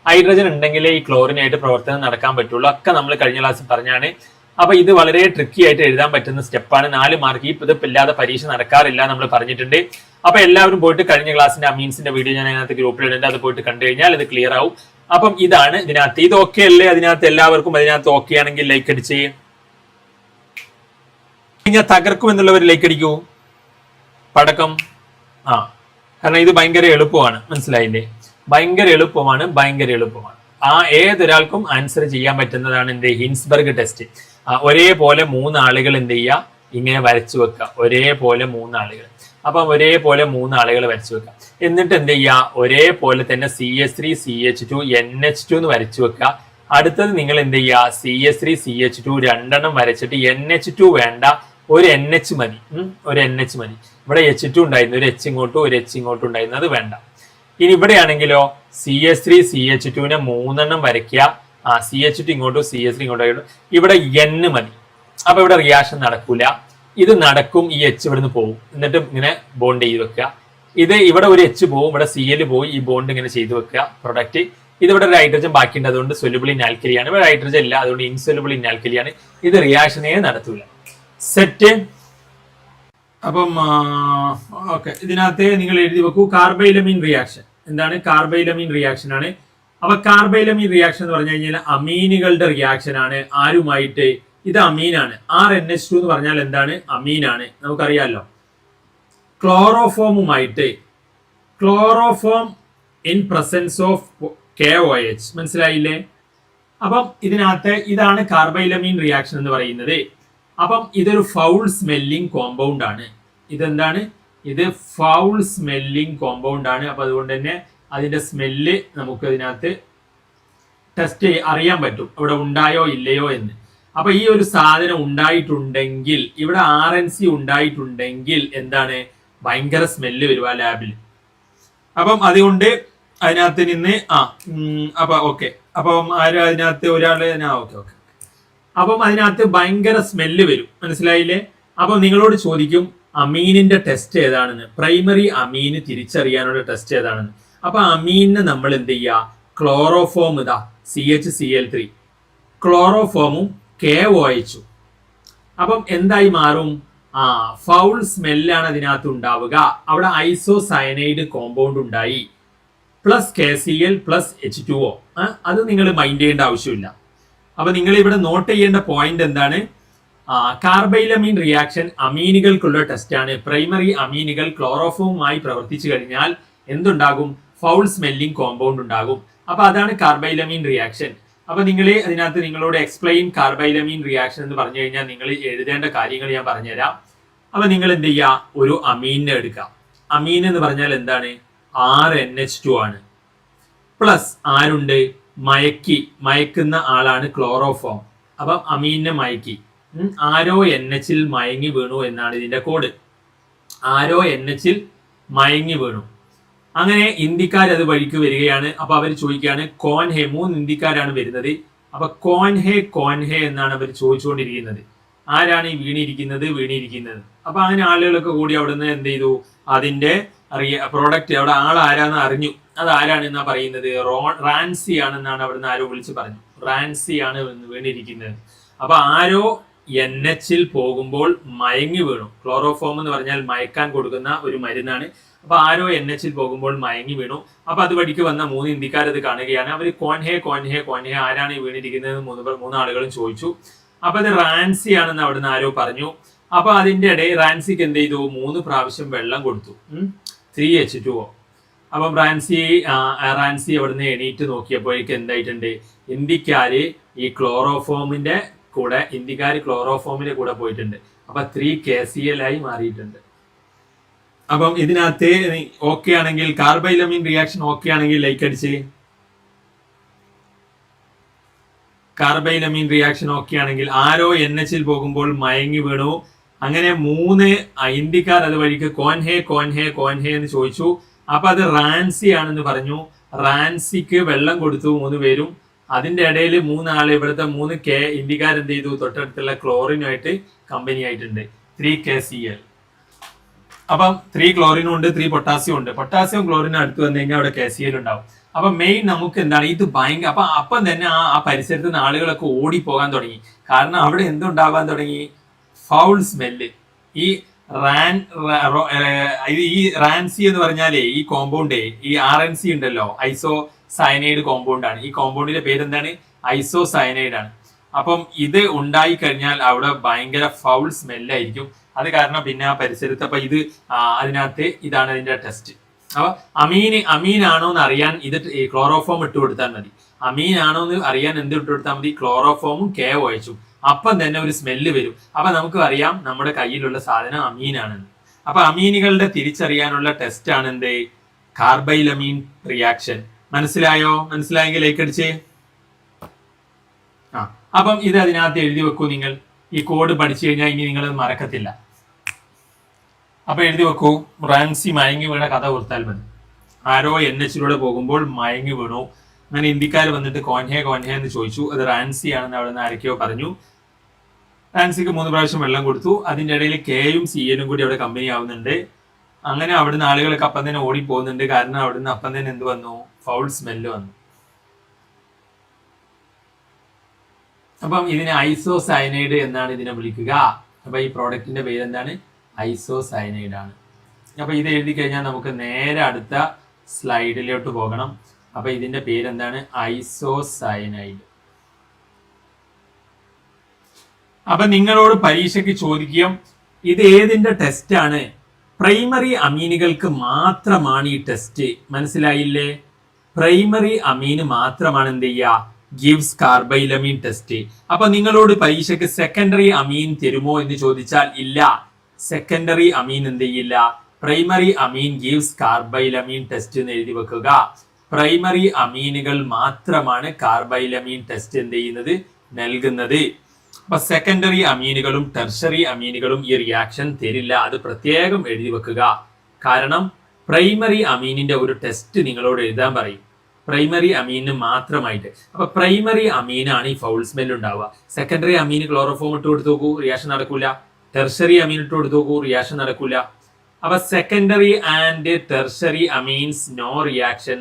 [SPEAKER 1] ഹൈഡ്രജൻ ഉണ്ടെങ്കിലേ ഈ ക്ലോറിനായിട്ട് പ്രവർത്തനം നടക്കാൻ പറ്റുള്ളൂ. ഒക്കെ നമ്മൾ കഴിഞ്ഞ ക്ലാസ്സിൽ പറഞ്ഞാണ്. അപ്പൊ ഇത് വളരെ ട്രിക്കി ആയിട്ട് എഴുതാൻ പറ്റുന്ന സ്റ്റെപ്പാണ്. 4 മാർക്ക്. ഇത് ഇല്ലാതെ പരീക്ഷ നടക്കാറില്ല നമ്മൾ പറഞ്ഞിട്ടുണ്ട്. അപ്പൊ എല്ലാവരും പോയിട്ട് കഴിഞ്ഞ ക്ലാസ്സിന്റെ അമീൻസിന്റെ വീഡിയോ ഞാൻ അതിനകത്ത് ഗ്രൂപ്പിൽ ഇടുന്നുണ്ട്. അത് പോയിട്ട് കണ്ടു കഴിഞ്ഞാൽ ഇത് ക്ലിയർ ആവും. അപ്പം ഇതാണ് ഇതിനകത്ത്. ഇത് ഓക്കെ അല്ലേ? അതിനകത്ത് എല്ലാവർക്കും അതിനകത്ത് ഓക്കെ ആണെങ്കിൽ ലൈക്ക് അടിച്ച് ഞാൻ തകർക്കും എന്നുള്ളവർ ലൈക്ക് അടിക്കൂ. പടക്കം. കാരണം ഇത് ഭയങ്കര എളുപ്പമാണ്. മനസ്സിലായില്ലേ? ഭയങ്കര എളുപ്പമാണ്. ഏതൊരാൾക്കും ആൻസർ ചെയ്യാൻ പറ്റുന്നതാണ് എന്ത്? Hinsberg test. ഒരേപോലെ 3 ആളുകൾ എന്ത് ചെയ്യുക? ഇങ്ങനെ വരച്ചു വെക്കുക. ഒരേപോലെ 3 ആളുകൾ. അപ്പം ഒരേപോലെ 3 ആളുകൾ വരച്ചു വെക്കുക. എന്നിട്ട് എന്ത് ചെയ്യുക? ഒരേപോലെ തന്നെ CH3 CH2 NH2 എന്ന് വരച്ചു വെക്കുക. അടുത്തത് നിങ്ങൾ എന്ത് ചെയ്യുക? CH3 CH2 2 വരച്ചിട്ട് NH2 വേണ്ട, ഒരു NH മതി. ഒരു NH മതി. ഇവിടെ H2 ഉണ്ടായിരുന്നു. ഒരു H ഇങ്ങോട്ടും ഒരു H ഇങ്ങോട്ടും ഉണ്ടായിരുന്നു. അത് വേണ്ട. ഇനി ഇവിടെയാണെങ്കിലോ CH3 CH2നെ 3 വരയ്ക്കുക. CH2 ഇങ്ങോട്ടും CH3 ഇങ്ങോട്ടും. ഇവിടെ N മതി. അപ്പൊ ഇവിടെ റിയാക്ഷൻ നടക്കൂല. ഇത് നടക്കും. ഈ H ഇവിടുന്ന് പോകും. എന്നിട്ട് ഇങ്ങനെ ബോണ്ട് ചെയ്ത് വെക്കുക. ഇവിടെ ഒരു H പോവും, ഇവിടെ CL പോയി. ഈ ബോണ്ട് ഇങ്ങനെ ചെയ്ത് വെക്കുക. പ്രൊഡക്റ്റ്. ഇതിവിടെ ഒരു ഹൈഡ്രജൻ ബാക്കിയുണ്ട്. അതുകൊണ്ട് സൊല്യൂബിൾ ഇൻ ആൽക്കലിയാണ്. ഇവിടെ ഹൈഡ്രജൻ ഇല്ല. അതുകൊണ്ട് ഇൻസൊല്യൂബിൾ ഇൻ ആൽക്കലിയാണ്. ഇത് റിയാക്ഷനേ നടത്തൂല. സെറ്റ്. അപ്പം ഓക്കെ. ഇതിനകത്ത് നിങ്ങൾ എഴുതി വെക്കൂ. Carbylamine reaction. എന്താണ്? കാർബൈലമീൻ റിയാക്ഷൻ ആണ്. അപ്പൊ കാർബൈലമീൻ റിയാക്ഷൻ എന്ന് പറഞ്ഞു കഴിഞ്ഞാൽ അമീനുകളുടെ റിയാക്ഷൻ ആണ്. ആരുമായിട്ട്? ഇത് അമീനാണ്. RNH2 എന്ന് പറഞ്ഞാൽ എന്താണ്? അമീനാണ്. നമുക്കറിയാലോ. ക്ലോറോഫോമുമായിട്ട്, chloroform in presence of KOH. മനസ്സിലായില്ലേ? അപ്പം ഇതിനകത്ത് ഇതാണ് കാർബൈലമീൻ റിയാക്ഷൻ എന്ന് പറയുന്നത്. അപ്പം ഇതൊരു ഫൗൾ സ്മെല്ലിംഗ് കോമ്പൗണ്ട് ആണ്. ഇതെന്താണ്? ഇത് ഫൗൾ സ്മെല്ലിംഗ് കോമ്പൗണ്ട് ആണ്. അപ്പൊ അതുകൊണ്ട് തന്നെ അതിന്റെ സ്മെല്ല് നമുക്ക് ഇതിനകത്ത് ടെസ്റ്റ് അറിയാൻ പറ്റും ഇവിടെ ഉണ്ടായോ ഇല്ലയോ എന്ന്. അപ്പൊ ഈ ഒരു സാധനം ഉണ്ടായിട്ടുണ്ടെങ്കിൽ, ഇവിടെ RNC ഉണ്ടായിട്ടുണ്ടെങ്കിൽ എന്താണ്, ഭയങ്കര സ്മെല്ല് വരും ആ ലാബിൽ. അപ്പം അതുകൊണ്ട് അതിനകത്ത് നിന്ന് അപ്പൊ ഓക്കെ, അപ്പം ആരും അതിനകത്ത് ഒരാള് ഓക്കെ ഓക്കെ അപ്പം അതിനകത്ത് ഭയങ്കര സ്മെല്ല് വരും, മനസ്സിലായില്ലേ? അപ്പം നിങ്ങളോട് ചോദിക്കും അമീനിന്റെ ടെസ്റ്റ് ഏതാണെന്ന്, പ്രൈമറി അമീന് തിരിച്ചറിയാനുള്ള ടെസ്റ്റ് ഏതാണെന്ന്. അപ്പൊ അമീനിനെ നമ്മൾ എന്ത് ചെയ്യുക, ക്ലോറോഫോം ഇതാ CHCl3 ക്ലോറോഫോമും KOH. അപ്പം എന്തായി മാറും, ഫൗൾ സ്മെല്ലാണ് അതിനകത്ത് ഉണ്ടാവുക. അവിടെ ഐസോസയനൈഡ് കോമ്പൗണ്ട് ഉണ്ടായി, പ്ലസ് KCl പ്ലസ് H2O. അത് നിങ്ങൾ മൈൻഡ് ചെയ്യേണ്ട ആവശ്യമില്ല. അപ്പൊ നിങ്ങൾ ഇവിടെ നോട്ട് ചെയ്യേണ്ട പോയിന്റ് എന്താണ്, കാർബൈലമീൻ റിയാക്ഷൻ അമീനുകൾക്കുള്ള ടെസ്റ്റാണ്. പ്രൈമറി അമീനുകൾ ക്ലോറോഫോമുമായി പ്രവർത്തിച്ചു കഴിഞ്ഞാൽ എന്തുണ്ടാകും, ഫൗൾ സ്മെല്ലിംഗ് കോമ്പൗണ്ട് ഉണ്ടാകും. അപ്പൊ അതാണ് കാർബൈലമീൻ റിയാക്ഷൻ. അപ്പൊ നിങ്ങൾ അതിനകത്ത് നിങ്ങളോട് എക്സ്പ്ലെയിൻ കാർബൈലമീൻ റിയാക്ഷൻ എന്ന് പറഞ്ഞു കഴിഞ്ഞാൽ നിങ്ങൾ എഴുതേണ്ട കാര്യങ്ങൾ ഞാൻ പറഞ്ഞുതരാം. അപ്പൊ നിങ്ങൾ എന്ത് ചെയ്യുക, ഒരു അമീനിനെ എടുക്കുക. അമീൻ എന്ന് പറഞ്ഞാൽ എന്താണ്, RNH2 ആണ്. പ്ലസ് ആരുണ്ട്, മയക്കുന്ന ആളാണ് ക്ലോറോഫോം. അപ്പം അമീനിനെ മയക്കി, ആരോ NHൽ മയങ്ങി വീണു എന്നാണ് ഇതിന്റെ കോഡ്. ആരോ NHൽ മയങ്ങി വീണു. അങ്ങനെ ഇന്ത്യക്കാർ അത് വഴിക്ക് വരികയാണ്. അപ്പൊ അവർ ചോദിക്കുകയാണ് കോൻഹെ, 3 ഇന്ത്യക്കാരാണ് വരുന്നത്. അപ്പൊ കോൻഹെ എന്നാണ് അവർ ചോദിച്ചുകൊണ്ടിരിക്കുന്നത്. ആരാണ് ഈ വീണിരിക്കുന്നത്. അപ്പൊ അങ്ങനെ ആളുകളൊക്കെ കൂടി അവിടുന്ന് എന്ത് ചെയ്തു, അതിന്റെ പ്രോഡക്റ്റ് അവിടെ ആരാന്ന് അറിഞ്ഞു. അത് ആരാണെന്നാ പറയുന്നത്, റാൻസി ആണെന്നാണ് അവിടുന്ന് ആരോ വിളിച്ച് പറഞ്ഞു. റാൻസി ആണ് വീണിരിക്കുന്നത്. അപ്പൊ ആരോ NHൽ പോകുമ്പോൾ മയങ്ങി വീണു. ക്ലോറോഫോം എന്ന് പറഞ്ഞാൽ മയക്കാൻ കൊടുക്കുന്ന ഒരു മരുന്നാണ്. അപ്പൊ ആരോ NHൽ പോകുമ്പോൾ മയങ്ങി വീണു. അപ്പൊ അത് വഴിക്ക് വന്ന 3 ഇന്ത്യക്കാർ അത് കാണുകയാണ്. അവർ കോൻഹെ ആരാണ് ഈ വീണിരിക്കുന്നത് 3 ആളുകളും ചോദിച്ചു. അപ്പൊ അത് റാൻസി ആണെന്ന് അവിടുന്ന് ആരോ പറഞ്ഞു. അപ്പൊ അതിന്റെ ഇടയിൽ റാൻസിക്ക് എന്ത് ചെയ്തു, 3 പ്രാവശ്യം വെള്ളം കൊടുത്തു, 3H2O. അപ്പം റാൻസി അവിടുന്ന് എണീറ്റ് നോക്കിയപ്പോഴേക്ക് എന്തായിട്ടുണ്ട്, ഇന്ത്യക്കാര് ഈ ക്ലോറോഫോമിന്റെ കൂടെ പോയിട്ടുണ്ട്. അപ്പൊ 3KCl ആയി മാറിയിട്ടുണ്ട്. അപ്പം ഇതിനകത്ത് ഓക്കെ ആണെങ്കിൽ, കാർബൈലമീൻ റിയാക്ഷൻ ഓക്കെ ആണെങ്കിൽ ലൈക്ക് അടിച്ച്. കാർബൈലമീൻ റിയാക്ഷൻ ഓക്കെ ആണെങ്കിൽ, ആരോ NHൽ പോകുമ്പോൾ മയങ്ങി വീണു. അങ്ങനെ 3 ഇന്ത്യക്കാർ അത് വഴിക്ക് കോൻഹെ എന്ന് ചോദിച്ചു. അപ്പൊ അത് റാൻസി ആണെന്ന് പറഞ്ഞു. റാൻസിക്ക് വെള്ളം കൊടുത്തു 3 പേരും. അതിന്റെ ഇടയിൽ 3 ആള്, ഇവിടുത്തെ 3 ഇന്ത്യക്കാർ എന്ത് ചെയ്തു, തൊട്ടടുത്തുള്ള ക്ലോറിനുമായിട്ട് കമ്പനി ആയിട്ടുണ്ട്, 3KCl. അപ്പം 3 ക്ലോറിനും ഉണ്ട്, 3 പൊട്ടാസ്യം ഉണ്ട്. പൊട്ടാസ്യം ക്ലോറിനും അടുത്ത് വന്നു കഴിഞ്ഞാൽ അവിടെ KCl ഉണ്ടാവും. അപ്പൊ മെയിൻ നമുക്ക് എന്താണ്, ഇത് ഭയങ്കര അപ്പം തന്നെ ആ പരിസരത്ത് നിന്ന് ആളുകളൊക്കെ ഓടിപ്പോകാൻ തുടങ്ങി. കാരണം അവിടെ എന്തുണ്ടാവാൻ തുടങ്ങി, ഫൗൾ സ്മെല്ല്. ഈ റാൻസി എന്ന് പറഞ്ഞാലേ ഈ കോമ്പൗണ്ടേ, ഈ RNC ഉണ്ടല്ലോ, ഐസോസയനൈഡ് കോമ്പൗണ്ട് ആണ്. ഈ കോമ്പൗണ്ടിന്റെ പേരെന്താണ്, ഐസോസയനൈഡ് ആണ്. അപ്പം ഇത് ഉണ്ടായി കഴിഞ്ഞാൽ അവിടെ ഭയങ്കര ഫൗൾ സ്മെല്ലായിരിക്കും. അത് കാരണം പിന്നെ ആ പരിസരത്ത്, അപ്പൊ ഇത് അതിനകത്ത് ഇതാണ് അതിന്റെ ടെസ്റ്റ്. അപ്പൊ അമീനാണോ എന്ന് അറിയാൻ ഇത് ക്ലോറോഫോം ഇട്ട് കൊടുത്താൽ മതി. അമീനാണോ എന്ന് അറിയാൻ എന്ത് ഇട്ട് കൊടുത്താൽ മതി, ക്ലോറോഫോമും KOH-ഉം. അപ്പം തന്നെ ഒരു സ്മെല്ല് വരും. അപ്പൊ നമുക്ക് അറിയാം നമ്മുടെ കയ്യിലുള്ള സാധനം അമീനാണെന്ന്. അപ്പൊ അമീനുകളുടെ തിരിച്ചറിയാനുള്ള ടെസ്റ്റ് ആണ് എന്ത്, കാർബൈലമീൻ റിയാക്ഷൻ. മനസ്സിലായെങ്കിൽ ലൈക്ക് അടിച്ചേ. അപ്പം ഇത് അതിനകത്ത് എഴുതി വെക്കൂ. നിങ്ങൾ ഈ കോഡ് പഠിച്ചു കഴിഞ്ഞാൽ ഇനി നിങ്ങൾ മറക്കത്തില്ല. അപ്പൊ എഴുതി വെക്കൂ, റാൻസി മയങ്ങി വീണ കഥ ഓർത്താൽ മതി. ആരോ NHലൂടെ പോകുമ്പോൾ മയങ്ങി വീണു. അങ്ങനെ ഇന്ത്യക്കാർ വന്നിട്ട് കോൻഹെ എന്ന് ചോദിച്ചു. അത് റാൻസി ആണെന്ന് അവിടെ നിന്ന് ആരൊക്കെയോ പറഞ്ഞു. റാൻസിക്ക് 3 പ്രാവശ്യം വെള്ളം കൊടുത്തു. അതിന്റെ ഇടയിൽ Kയും CLും കൂടി അവിടെ കമ്പനി ആവുന്നുണ്ട്. അങ്ങനെ അവിടുന്ന് ആളുകളൊക്കെ അപ്പം തന്നെ ഓടിപ്പോകുന്നുണ്ട്. കാരണം അവിടുന്ന് അപ്പം തന്നെ എന്ത് വന്നു, ഫൗൾ സ്മെല്ല് വന്നു. അപ്പം ഇതിനെ ഐസോസയനൈഡ് എന്നാണ് ഇതിനെ വിളിക്കുക. അപ്പൊ ഈ പ്രോഡക്റ്റിന്റെ പേര് എന്താണ്, ഐസോസയനൈഡ് ആണ്. അപ്പൊ ഇത് എഴുതി കഴിഞ്ഞാൽ നമുക്ക് നേരെ അടുത്ത സ്ലൈഡിലോട്ട് പോകണം. അപ്പൊ ഇതിന്റെ പേരെന്താണ്, ഐസോസയനൈഡ്. അപ്പൊ നിങ്ങളോട് പരീക്ഷയ്ക്ക് ചോദിക്കും, ഇത് ഏതിന്റെ ടെസ്റ്റ് ആണ്, പ്രൈമറി അമീനുകൾക്ക് മാത്രമാണ് ഈ ടെസ്റ്റ്. മനസ്സിലായില്ലേ? പ്രൈമറി അമീന് മാത്രമാണ് എന്ത് ചെയ്യുക, ഗിവ്സ് കാർബൈലമീൻ ടെസ്റ്റ്. അപ്പൊ നിങ്ങളോട് പരീക്ഷയ്ക്ക് സെക്കൻഡറി അമീൻ തരുമോ എന്ന് ചോദിച്ചാൽ ഇല്ല, സെക്കൻഡറി അമീൻ എന്ത് ചെയ്യില്ല, പ്രൈമറി അമീൻ ഗിവ്സ് കാർബൈലമീൻ ടെസ്റ്റ് എന്ന് എഴുതി വെക്കുക. പ്രൈമറി അമീനുകൾ മാത്രമാണ് കാർബൈലമീൻ ടെസ്റ്റ് എന്ത് ചെയ്യുന്നത്, നൽകുന്നത്. അപ്പൊ സെക്കൻഡറി അമീനുകളും ടെർഷറി അമീനുകളും ഈ റിയാക്ഷൻ തരില്ല. അത് പ്രത്യേകം എഴുതി വെക്കുക. കാരണം പ്രൈമറി അമീനിന്റെ ഒരു ടെസ്റ്റ് നിങ്ങളോട് എഴുതാൻ പറയും, പ്രൈമറി അമീനിന് മാത്രമായിട്ട്. അപ്പൊ പ്രൈമറി അമീനാണ് ഈ ഫൗൾ സ്മെൽ ഉണ്ടാവുക. സെക്കൻഡറി അമീൻ ക്ലോറോഫോം ഇട്ട് കൊടുത്തു നോക്കൂ, റിയാക്ഷൻ നടക്കൂല. ടെർഷറി അമീൻ ഇട്ട് കൊടുത്തു നോക്കൂ, റിയാക്ഷൻ നടക്കൂല. അപ്പൊ secondary and tertiary amines no reaction,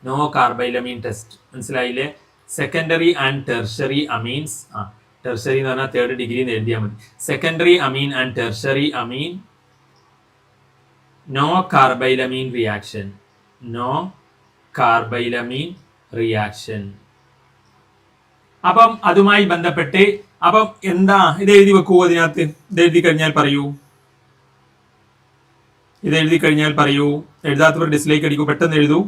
[SPEAKER 1] no carbylamine test. മനസ്സിലായില്ലേ? Secondary and tertiary amines, tertiary എന്ന് പറഞ്ഞാൽ തേർഡ് ഡിഗ്രി എന്ന് എഴുതിയാൽ മതി. Secondary amine and tertiary amine no carbylamine reaction, no carbylamine reaction. അപ്പം അതുമായി ബന്ധപ്പെട്ട് അപ്പം എന്താ ഇത് എഴുതി വെക്കൂ. അതിനകത്ത് ഇത് എഴുതി കഴിഞ്ഞാൽ പറയൂ, ഇത് എഴുതി കഴിഞ്ഞാൽ പറയൂ. എഴുതാത്തവർ ഡിസ്ലൈക്ക് അടിക്കൂ. പെട്ടെന്ന് എഴുതൂ,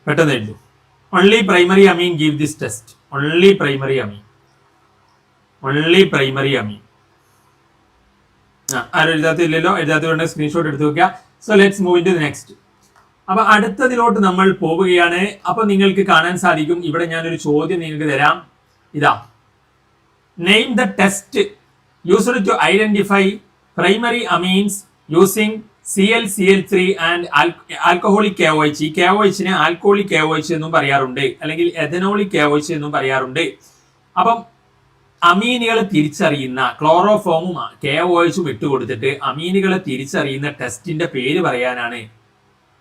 [SPEAKER 1] പെട്ടെന്ന് എഴുതൂ. Only primary amine give this test. Only primary amine, only primary amine. ആരും എഴുതാത്തില്ലല്ലോ? എഴുതാത്തവരുടെ സ്ക്രീൻഷോട്ട് എടുത്ത് വെക്കുക. So let's move in to next. അപ്പൊ അടുത്തതിലോട്ട് നമ്മൾ പോവുകയാണ്. അപ്പൊ നിങ്ങൾക്ക് കാണാൻ സാധിക്കും, ഇവിടെ ഞാനൊരു ചോദ്യം നിങ്ങൾക്ക് തരാം. ഇതാ, name the test used to identify primary amines using ClCl3 and alcoholic KOH. ഈ KOH-നെ ആൽക്കഹോളിക് KOH എന്നും പറയാറുണ്ട്, അല്ലെങ്കിൽ എഥനോളിക് KOH എന്നും പറയാറുണ്ട്. അപ്പം അമീനുകളെ തിരിച്ചറിയുന്ന ക്ലോറോഫോമും KOH-ഉം ഇട്ടുകൊടുത്തിട്ട് അമീനുകളെ തിരിച്ചറിയുന്ന ടെസ്റ്റിന്റെ പേര് പറയാനാണ്.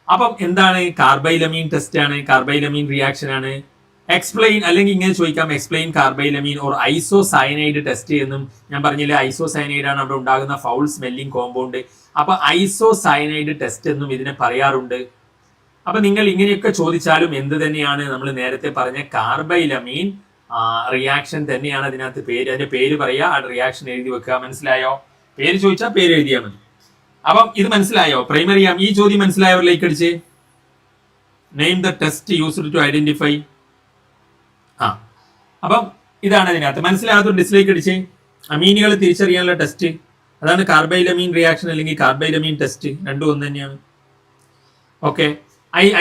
[SPEAKER 1] അപ്പം എന്താണ്? കാർബൈലമീൻ ടെസ്റ്റ് ആണ്, കാർബൈലമീൻ റിയാക്ഷൻ ആണ്. എക്സ്പ്ലെയിൻ, അല്ലെങ്കിൽ ഇങ്ങനെ ചോദിക്കാം, എക്സ്പ്ലെയിൻ കാർബൈലമീൻ ഓർ ഐസോസയനൈഡ് ടെസ്റ്റ് എന്നും ഞാൻ പറഞ്ഞില്ലേ. ഐസോസയനൈഡ് ആണ് അവിടെ ഉണ്ടാകുന്ന ഫൗൾ സ്മെല്ലിംഗ് കോമ്പൗണ്ട്. അപ്പൊ ഐസോസയനൈഡ് ടെസ്റ്റ് എന്നും ഇതിനെ പറയാറുണ്ട്. അപ്പൊ നിങ്ങൾ ഇങ്ങനെയൊക്കെ ചോദിച്ചാലും എന്ത് തന്നെയാണ്, നമ്മൾ നേരത്തെ പറഞ്ഞ കാർബൈലമീൻ റിയാക്ഷൻ തന്നെയാണ് അതിനകത്ത് പേര്. അതിന്റെ പേര് പറയാ, ആ റിയാക്ഷൻ എഴുതി വെക്കുക. മനസ്സിലായോ? പേര് ചോദിച്ചാൽ പേര് എഴുതിയാൽ മതി. അപ്പം ഇത് മനസ്സിലായോ? പ്രൈമറി ഈ ചോദ്യം മനസ്സിലായവർ ലൈക്ക് അടിച്ച്. Name the test used to identify. അപ്പം ഇതാണ് അതിനകത്ത്. മനസ്സിലാകാത്ത ഡിസ്ലൈക്ക് അടിച്ച്. അമീനുകൾ തിരിച്ചറിയാനുള്ള ടെസ്റ്റ്, അതാണ് കാർബൈലമീൻ റിയാക്ഷൻ അല്ലെങ്കിൽ കാർബൈലമീൻ ടെസ്റ്റ്. രണ്ടും ഒന്ന് തന്നെയാണ്. ഓക്കെ,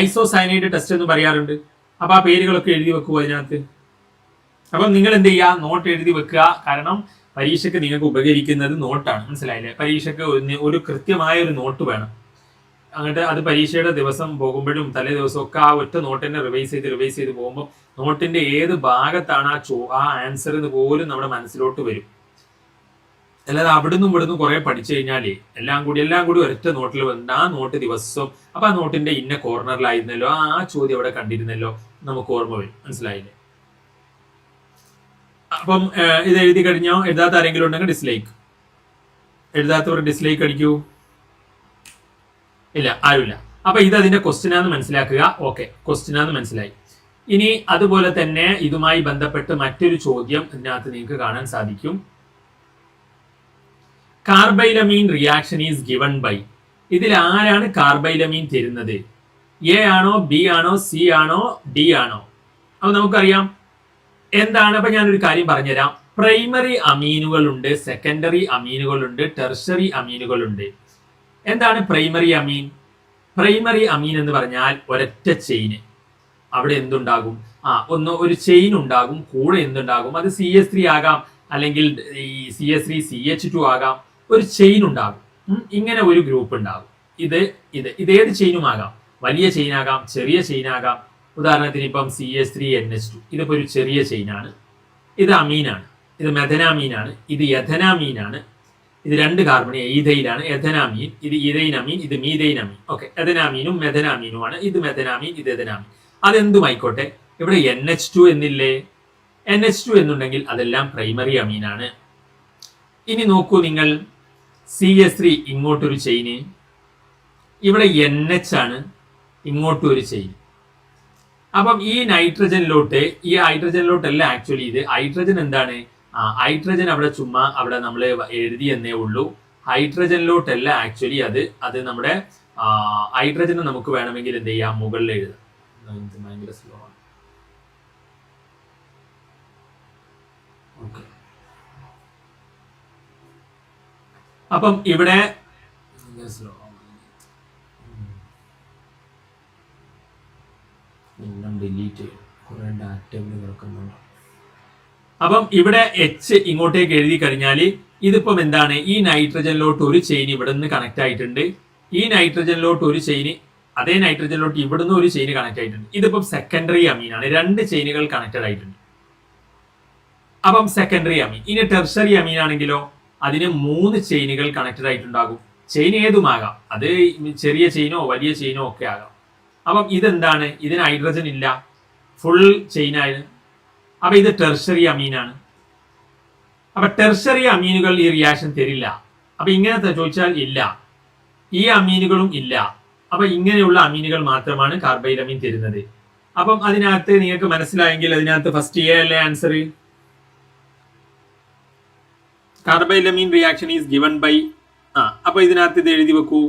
[SPEAKER 1] ഐസോസയനൈഡ് ടെസ്റ്റ് എന്ന് പറയാറുണ്ട്. അപ്പൊ ആ പേരുകളൊക്കെ എഴുതി വെക്കുക അതിനകത്ത്. അപ്പം നിങ്ങൾ എന്ത് ചെയ്യുക, നോട്ട് എഴുതി വെക്കുക. കാരണം പരീക്ഷയ്ക്ക് നിങ്ങൾക്ക് ഉപകരിക്കുന്നത് നോട്ടാണ്. മനസ്സിലായില്ലേ? പരീക്ഷയ്ക്ക് ഒരു കൃത്യമായ ഒരു നോട്ട് വേണം. അങ്ങോട്ട് അത് പരീക്ഷയുടെ ദിവസം പോകുമ്പോഴും തലേ ദിവസവും ഒക്കെ ആ ഒറ്റ നോട്ട് തന്നെ റിവൈസ് ചെയ്ത് പോകുമ്പോൾ നോട്ടിന്റെ ഏത് ഭാഗത്താണ് ആ ആൻസർ എന്ന് പോലും നമ്മുടെ മനസ്സിലോട്ട് വരും. അല്ലാതെ അവിടുന്ന് ഇവിടുന്ന് കുറെ പഠിച്ചു കഴിഞ്ഞാലേ എല്ലാം കൂടി ഒരൊറ്റ നോട്ടിൽ വന്നിട്ട് ആ നോട്ട് ദിവസവും അപ്പൊ ആ നോട്ടിന്റെ ഇന്ന കോർണറിലായിരുന്നല്ലോ, ആ ചോദ്യം അവിടെ കണ്ടിരുന്നല്ലോ, നമുക്ക് ഓർമ്മ വരും. മനസ്സിലായില്ലേ? അപ്പം ഇത് എഴുതി കഴിഞ്ഞോ? എഴുതാത്ത ആരെങ്കിലും ഉണ്ടെങ്കിൽ ഡിസ്ലൈക്ക്. എഴുതാത്തവർ ഡിസ്ലൈക്ക് അടിക്കൂ. ഇല്ല, ആരുമില്ല. അപ്പൊ ഇത് അതിന്റെ ക്വസ്റ്റ്യനാന്ന് മനസ്സിലാക്കുക. ഓക്കെ, ക്വസ്റ്റ്യനാന്ന് മനസ്സിലായി. ഇനി അതുപോലെ തന്നെ ഇതുമായി ബന്ധപ്പെട്ട് മറ്റൊരു ചോദ്യം ഇതിനകത്ത് നിങ്ങൾക്ക് കാണാൻ സാധിക്കും. Carbylamine reaction is given by. ഇതിൽ ആരാണ് കാർബൈലമീൻ തരുന്നത്? എ ആണോ, ബി ആണോ, സി ആണോ, ഡി ആണോ? അപ്പൊ നമുക്കറിയാം എന്താണ്. അപ്പൊ ഞാനൊരു കാര്യം പറഞ്ഞുതരാം. പ്രൈമറി അമീനുകളുണ്ട്, സെക്കൻഡറി അമീനുകളുണ്ട്, ടെർഷറി അമീനുകളുണ്ട്. എന്താണ് പ്രൈമറി അമീൻ? പ്രൈമറി അമീൻ എന്ന് പറഞ്ഞാൽ ഒരൊറ്റ ചെയിന്. അവിടെ എന്തുണ്ടാകും? ഒരു ചെയിൻ ഉണ്ടാകും. കൂടെ എന്തുണ്ടാകും? അത് CH3 ആകാം, അല്ലെങ്കിൽ ഈ CH3 CH2 ആകാം. ഒരു ചെയിൻ ഉണ്ടാകും. ഇങ്ങനെ ഒരു ഗ്രൂപ്പ് ഉണ്ടാകും. ഇത് ഏത് ചെയിനും ആകാം. വലിയ ചെയിൻ ആകാം, ചെറിയ ചെയിൻ ആകാം. ഉദാഹരണത്തിന് ഇപ്പം CH3NH2 ഇതിപ്പോ ഒരു ചെറിയ ചെയിനാണ്. ഇത് അമീനാണ്, ഇത് മെഥനാമീനാണ്, ഇത് എഥനാമീനാണ്. ഇത് 2 കാർബൺ ഈഥൈലാണ്, എഥനാമീൻ. ഇത് ഈഥൈൻ അമീൻ, ഇത് മീഥൈൻ അമീൻ. ഓക്കെ, എഥനാമീനും മെഥനാമീനുമാണ്. ഇത് മെഥനാമീൻ, ഇത് എഥനാമീൻ. അതെന്തുമായിക്കോട്ടെ. ഇവിടെ NH2 എന്നില്ലേ? NH2 എന്നുണ്ടെങ്കിൽ അതെല്ലാം പ്രൈമറി അമീനാണ്. ഇനി നോക്കൂ നിങ്ങൾ, CH3 ഇങ്ങോട്ടൊരു ചെയിന്, ഇവിടെ NH ആണ്, ഇങ്ങോട്ടൊരു ചെയിൻ. അപ്പം ഈ ഹൈഡ്രജനിലോട്ടല്ല ആക്ച്വലി ഇത്. ഹൈഡ്രജൻ എന്താണ്? ഹൈഡ്രജൻ അവിടെ ചുമ്മാ അവിടെ നമ്മൾ എഴുതി എന്നേ ഉള്ളൂ. ഹൈഡ്രജനിലോട്ടല്ല ആക്ച്വലി അത് നമ്മുടെ ഹൈഡ്രജന് നമുക്ക് വേണമെങ്കിൽ എന്ത് ചെയ്യാം, മുകളിൽ എഴുതാം. ഭയങ്കര സ്ലോ ആണ്. ഓക്കെ, അപ്പം ഇവിടെ സ്ലോ
[SPEAKER 2] എല്ലാം ഡിലീറ്റ് ചെയ്യും, കുറേ ഡാറ്റ കിടക്കുന്നുണ്ട്.
[SPEAKER 1] അപ്പം ഇവിടെ എച്ച് ഇങ്ങോട്ടേക്ക് എഴുതി കഴിഞ്ഞാൽ ഇതിപ്പം എന്താണ്, ഈ നൈട്രജനിലോട്ട് ഒരു ചെയിൻ ഇവിടെ നിന്ന് കണക്ട് ആയിട്ടുണ്ട്, ഈ നൈട്രജനിലോട്ട് ഒരു ചെയിന്, അതേ നൈട്രജനിലോട്ട് ഇവിടുന്ന് ഒരു ചെയിൻ കണക്ട് ആയിട്ടുണ്ട്. ഇതിപ്പം സെക്കൻഡറി അമീനാണ്, രണ്ട് ചെയിനുകൾ കണക്റ്റഡ് ആയിട്ടുണ്ട്. അപ്പം സെക്കൻഡറി അമീൻ. ഇനി ടെർഷറി അമീൻ ആണെങ്കിലോ അതിന് 3 ചെയിനുകൾ കണക്റ്റഡ് ആയിട്ടുണ്ടാകും. ചെയിൻ ഏതുമാകാം, അത് ചെറിയ ചെയിനോ വലിയ ചെയിനോ ഒക്കെ ആകാം. അപ്പം ഇതെന്താണ്, ഇതിന് ഹൈഡ്രജൻ ഇല്ല, ഫുൾ ചെയിനാണ്. അപ്പൊ ഇത് ടെർഷറി അമീനാണ്. അപ്പൊ ടെർഷറി അമീനുകൾ ഈ റിയാക്ഷൻ തരില്ല. അപ്പൊ ഇങ്ങനത്തെ ചോദിച്ചാൽ ഇല്ല, ഈ അമീനുകളും ഇല്ല. അപ്പൊ ഇങ്ങനെയുള്ള അമീനുകൾ മാത്രമാണ് കാർബൈലമീൻ തരുന്നത്. അപ്പം അതിനകത്ത് നിങ്ങൾക്ക് മനസ്സിലായെങ്കിൽ അതിനകത്ത് ഫസ്റ്റ് എ അല്ലേ answer. Carbylamine reaction is given by അപ്പൊ ഇതിനകത്ത് ഇത് എഴുതി വെക്കൂ,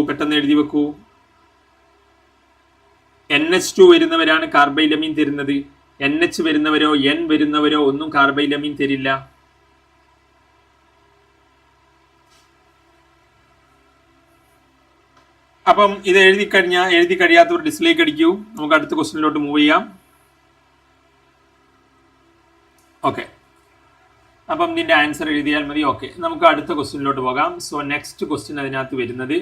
[SPEAKER 1] പെട്ടെന്ന് എഴുതി വെക്കൂ. NH2 വരുന്നവരാണ് കാർബൈലമീൻ തരുന്നത്. NH വരുന്നവരോ N വരുന്നവരോ ഒന്നും കാർബൈലമീൻ തരില്ല. അപ്പം ഇത് എഴുതി കഴിയാത്തവർ ഡിസ്ലൈക്ക് അടിക്കൂ. നമുക്ക് അടുത്ത ക്വസ്റ്റ്യനിലോട്ട് മൂവ് ചെയ്യാം. ഓക്കെ, അപ്പം നിന്റെ ആൻസർ എഴുതിയാൽ മതി. ഓക്കെ, നമുക്ക് അടുത്ത ക്വസ്റ്റ്യനിലോട്ട് പോകാം. സോ നെക്സ്റ്റ് ക്വസ്റ്റ്യൻ അതിനകത്ത് വരുന്നത്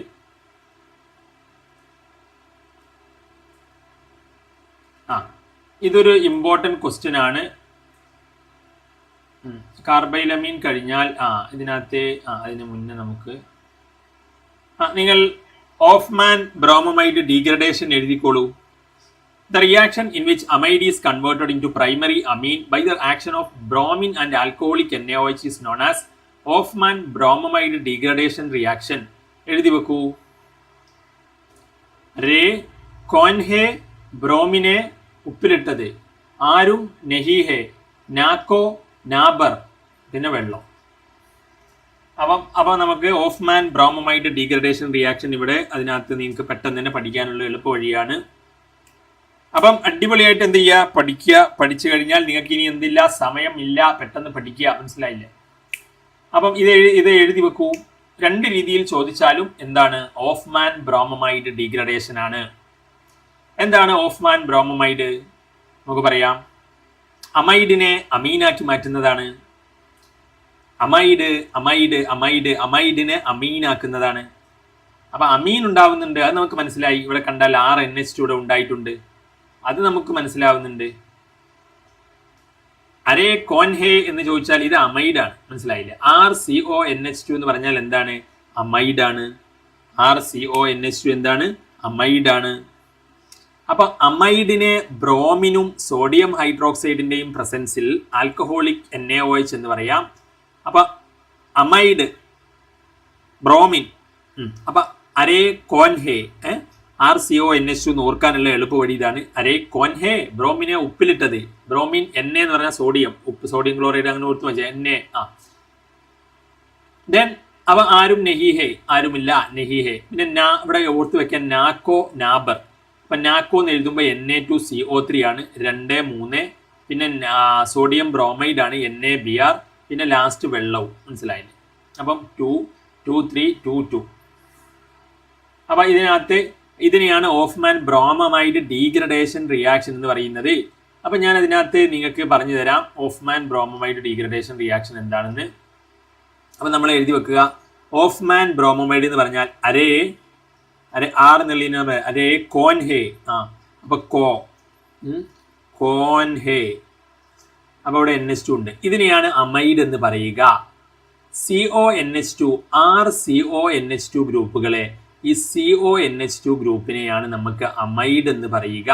[SPEAKER 1] ഇതൊരു ഇമ്പോർട്ടൻറ്റ് ക്വസ്റ്റ്യൻ ആണ്. കാർബൈലമീൻ കഴിഞ്ഞാൽ ഇതിനകത്തെ അതിന് മുന്നേ നമുക്ക് നിങ്ങൾ ഓഫ്മാൻ ബ്രോമമൈഡ് ഡീഗ്രഡേഷൻ എഴുതിക്കോളൂ. The reaction in which amide is converted into primary amine by the action of bromine and alcoholic NaOH is known as Hofmann bromamide degradation reaction. എഴുതി വെക്കൂ. റേ കോൻഹെ ബ്രോമിനെ ഉപ്പിലിട്ടത്, ആരും നെഹിഹെ, നാക്കോ നാബർ, പിന്നെ വെള്ളം. അപ്പം നമുക്ക് ഓഫ്മാൻ ബ്രോമമൈഡ് ഡീഗ്രഡേഷൻ റിയാക്ഷൻ ഇവിടെ അതിനകത്ത് നിങ്ങൾക്ക് പെട്ടെന്ന് തന്നെ പഠിക്കാനുള്ള എളുപ്പ വഴിയാണ്. അപ്പം അടിപൊളിയായിട്ട് എന്ത് ചെയ്യുക, പഠിച്ചു കഴിഞ്ഞാൽ നിങ്ങൾക്ക് ഇനി എന്തില്ല, സമയമില്ല, പെട്ടെന്ന് പഠിക്കുക. മനസ്സിലായില്ലേ? അപ്പം ഇത് എഴുതി വെക്കൂ. 2 രീതിയിൽ ചോദിച്ചാലും എന്താണ്, ഓഫ്മാൻ ബ്രോമമൈഡ് ഡീഗ്രഡേഷൻ ആണ്. എന്താണ് ഓഫ്മാൻ ബ്രോമമൈഡ്? നമുക്ക് പറയാം, അമൈഡിനെ അമീനാക്കി മാറ്റുന്നതാണ്. അമൈഡിനെ അമീനാക്കുന്നതാണ്. അപ്പൊ അമീൻ ഉണ്ടാവുന്നുണ്ട്, അത് നമുക്ക് മനസ്സിലായി. ഇവിടെ കണ്ടാൽ RNH2 ഇവിടെ ഉണ്ടായിട്ടുണ്ട്, അത് നമുക്ക് മനസ്സിലാവുന്നുണ്ട്. അരേ കോൻഹെ എന്ന് ചോദിച്ചാൽ ഇത് അമൈഡാണ്. മനസ്സിലായില്ലേ? RCONH2 എന്ന് പറഞ്ഞാൽ എന്താണ്, അമൈഡാണ്. RCONH2 എന്താണ്, അമൈഡാണ്. അപ്പൊ അമൈഡിനെ ബ്രോമിനും സോഡിയം ഹൈഡ്രോക്സൈഡിന്റെയും പ്രസൻസിൽ ആൽക്കഹോളിക് NaOH എന്ന് പറയാം. അപ്പൊ അമൈഡ് ബ്രോമിൻ. അപ്പൊ അരേ കോൻഹെ RCONH2 എന്ന് ഓർക്കാനുള്ള എളുപ്പ വഴി ഇതാണ്. അരേ കോൻഹെ, ബ്രോമിനെ ഉപ്പിലിട്ടത്. ബ്രോമിൻ Na എന്ന് പറഞ്ഞാൽ സോഡിയം, ഉപ്പ്, സോഡിയം ക്ലോറൈഡ്, അങ്ങനെ ഓർത്ത് വെച്ചാൽ Na. ദെൻ അവ ആരും നെഹിഹെ, ആരുമില്ല, നെഹിഹെ. പിന്നെ ഇവിടെ ഓർത്ത് വെക്കാൻ നാക്കോ നാബർ. അപ്പൊ നാക്കോ എന്ന് എഴുതുമ്പോൾ Na2CO3 ആണ്, 2 3. പിന്നെ സോഡിയം ബ്രോമൈഡ് ആണ്, NaBr. പിന്നെ ലാസ്റ്റ് വെള്ളവും. മനസ്സിലായില്ലേ? അപ്പം 2 2 3 2 2. അപ്പൊ ഇതിനെയാണ് ഓഫ്മാൻ ബ്രോമമൈഡ് ഡീഗ്രഡേഷൻ റിയാക്ഷൻ എന്ന് പറയുന്നത്. അപ്പൊ ഞാൻ അതിനകത്ത് നിങ്ങൾക്ക് പറഞ്ഞു തരാം ഓഫ്മാൻ ബ്രോമമൈഡ് ഡീഗ്രഡേഷൻ റിയാക്ഷൻ എന്താണെന്ന്. അപ്പൊ നമ്മൾ എഴുതി വെക്കുക. ഓഫ്മാൻ ബ്രോമമൈഡ് എന്ന് പറഞ്ഞാൽ അരേ ആർ എന്നുള്ളതിന് അരേ കോൻഹെ. അപ്പൊ കോൻഹെ. അപ്പൊ അവിടെ NH2 ഉണ്ട്. ഇതിനെയാണ് അമൈഡ് എന്ന് പറയുക. CONH2 RCONH2 ഗ്രൂപ്പുകളെ, ഈ CONH2 ഗ്രൂപ്പിനെയാണ് നമുക്ക് അമൈഡ് എന്ന് പറയുക.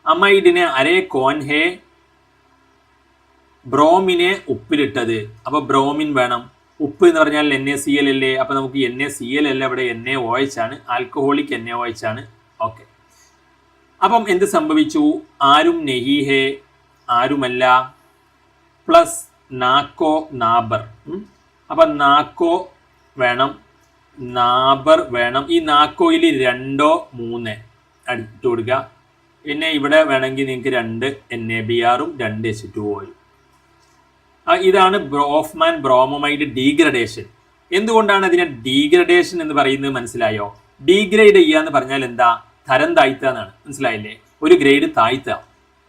[SPEAKER 1] അമൈഡിനെ അരേ കോൻഹെ, ബ്രോമിനെ ഉപ്പിലിട്ടത്. അപ്പൊ ബ്രോമിൻ വേണം. ഉപ്പ് എന്ന് പറഞ്ഞാൽ NaCl അല്ലേ? അപ്പൊ നമുക്ക് NaCl അല്ല, ഇവിടെ NaOH ആണ്, ആൽക്കഹോളിക് NaOH ആണ്. ഓക്കെ, അപ്പം എന്ത് സംഭവിച്ചു? ആരും നെഹിഹെ, ആരുമല്ല, പ്ലസ് നാക്കോ നാബർ. അപ്പൊ നാക്കോ വേണം, നാബർ വേണം. ഈ നാക്കോയിൽ 2 3 അടിച്ചു കൊടുക്കുക. പിന്നെ ഇവിടെ വേണമെങ്കിൽ നിങ്ങൾക്ക് 2 NaBrഉം 2 H2Oയും. ഇതാണ് ഓഫ്മാൻ ബ്രോമമൈഡ് ഡീഗ്രഡേഷൻ. എന്തുകൊണ്ടാണ് അതിനെ ഡീഗ്രഡേഷൻ എന്ന് പറയുന്നത് മനസ്സിലായോ? ഡീഗ്രേഡ് ചെയ്യുക എന്ന് പറഞ്ഞാൽ എന്താ? തരം താഴ്ത്തുക എന്നാണ്. മനസ്സിലായില്ലേ? ഒരു ഗ്രേഡ് താഴ്ത്തുക.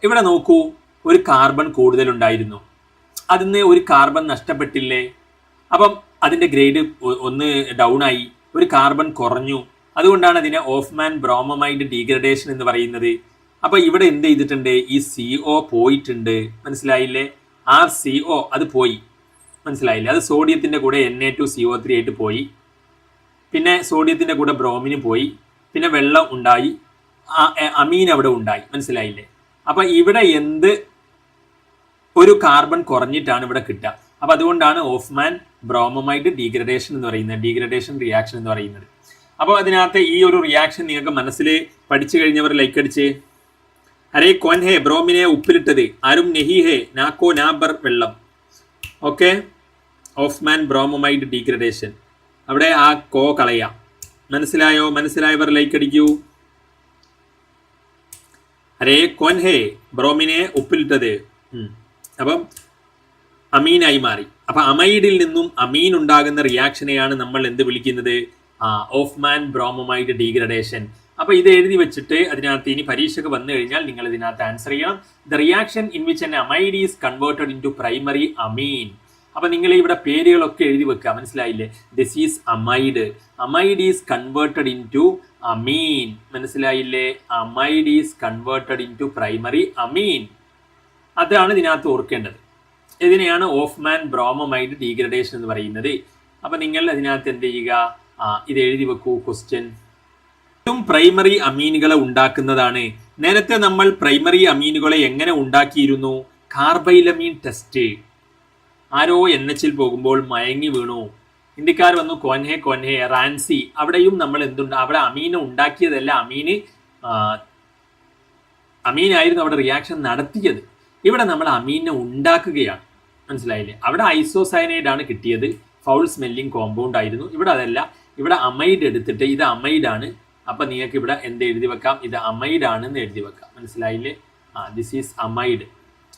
[SPEAKER 1] ഇവിടെ നോക്കൂ, ഒരു കാർബൺ കൂടുതലുണ്ടായിരുന്നു, അതിന്ന് ഒരു കാർബൺ നഷ്ടപ്പെട്ടില്ലേ? അപ്പം അതിൻ്റെ ഗ്രേഡ് ഒന്ന് ഡൗൺ ആയി, ഒരു കാർബൺ കുറഞ്ഞു. അതുകൊണ്ടാണ് അതിനെ ഓഫ്മാൻ ബ്രോമമൈഡ് ഡീഗ്രഡേഷൻ എന്ന് പറയുന്നത്. അപ്പോൾ ഇവിടെ എന്ത് ചെയ്തിട്ടുണ്ട്? ഈ CO പോയിട്ടുണ്ട്. മനസ്സിലായില്ലേ? ആ CO അത് പോയി. മനസ്സിലായില്ലേ? അത് സോഡിയത്തിൻ്റെ കൂടെ Na2CO3 ആയിട്ട് പോയി. പിന്നെ സോഡിയത്തിൻ്റെ കൂടെ ബ്രോമിന് പോയി. പിന്നെ വെള്ളം ഉണ്ടായി, അമീൻ അവിടെ ഉണ്ടായി. മനസ്സിലായില്ലേ? അപ്പം ഇവിടെ എന്ത് ഒരു കാർബൺ കുറഞ്ഞിട്ടാണ് ഇവിടെ കിട്ടുക. അപ്പം അതുകൊണ്ടാണ് ഓഫ്മാൻ ബ്രോമമൈഡ് ഡീഗ്രഡേഷൻ എന്ന് പറയുന്നത്, ഡീഗ്രഡേഷൻ റിയാക്ഷൻ എന്ന് പറയുന്നത്. അപ്പോൾ അതിനകത്ത് ഈ ഒരു റിയാക്ഷൻ നിങ്ങൾക്ക് മനസ്സിൽ പഠിച്ചു കഴിഞ്ഞവർ ലൈക്ക് അടിച്ച്. അരേ കോൻ ഹേ, ബ്രോമിനെ ഉപ്പിലിട്ടത്. ആരും നെഹി ഹേ, നാക്കോ നാബർ വെള്ളം. Okay, Hofmann bromamide degradation. അവിടെ ആ കോ കളയാം. മനസ്സിലായോ? മനസ്സിലായവർ ലൈക്ക് അടിക്കൂ. അരേ കോൻ ഹേ, ബ്രോമിനെ ഉപ്പിലിട്ടത്. അപ്പം അമീനായി മാറി. അപ്പൊ അമൈഡിൽ നിന്നും അമീൻ ഉണ്ടാകുന്ന റിയാക്ഷനെയാണ് നമ്മൾ എന്ത് വിളിക്കുന്നത്? ഓഫ്മാൻ ബ്രോമമൈഡ് ഡീഗ്രഡേഷൻ. അപ്പൊ ഇത് എഴുതി വെച്ചിട്ട് അതിനകത്ത് ഇനി പരീക്ഷയ്ക്ക് വന്നു കഴിഞ്ഞാൽ നിങ്ങൾ ഇതിനകത്ത് ആൻസർ ചെയ്യണം. The reaction in which N amide is converted in to primary amine. അപ്പൊ നിങ്ങൾ ഇവിടെ പേരുകളൊക്കെ എഴുതി വെക്കുക. മനസ്സിലായില്ലേ? This is amide. Amide is converted in to amine. മനസ്സിലായില്ലേ? Amide is converted in to primary amine. അതാണ് ഇതിനകത്ത് ഓർക്കേണ്ടത്. ഇതിനെയാണ് ഓഫ്മാൻ ബ്രോമമൈഡ് ഡീഗ്രഡേഷൻ എന്ന് പറയുന്നത്. അപ്പൊ നിങ്ങൾ അതിനകത്ത് എന്ത് ചെയ്യുക? ഇത് എഴുതി വെക്കൂ. ക്വസ്റ്റ്യൻ പ്രൈമറി അമീനുകളെ ഉണ്ടാക്കുന്നതാണ്. നേരത്തെ നമ്മൾ പ്രൈമറി അമീനുകളെ എങ്ങനെ ഉണ്ടാക്കിയിരുന്നു? കാർബൈലമീൻ ടെസ്റ്റ്. ആരോ NHൽ പോകുമ്പോൾ മയങ്ങി വീണു, ഇന്ത്യക്കാർ വന്നു കൊൻഹെ കൊൻഹെ റാൻസി. അവിടെയും നമ്മൾ എന്തുണ്ട്? അവിടെ അമീനെ ഉണ്ടാക്കിയതല്ല, അമീനായിരുന്നു അവിടെ റിയാക്ഷൻ നടത്തിയത്. ഇവിടെ നമ്മൾ അമീനെ ഉണ്ടാക്കുകയാണ്. മനസ്സിലായില്ലേ? അവിടെ ഐസോസയനൈഡ് ആണ് കിട്ടിയത്, ഫൗൾ സ്മെല്ലിംഗ് കോമ്പൗണ്ട് ആയിരുന്നു. ഇവിടെ അതല്ല, ഇവിടെ അമൈഡ് എടുത്തിട്ട് ഇത് അമൈഡാണ്. അപ്പം നിങ്ങൾക്ക് ഇവിടെ എന്ത് എഴുതി വെക്കാം? ഇത് അമൈഡ് ആണെന്ന് എഴുതി വെക്കാം. മനസ്സിലായില്ലേ? This is amide.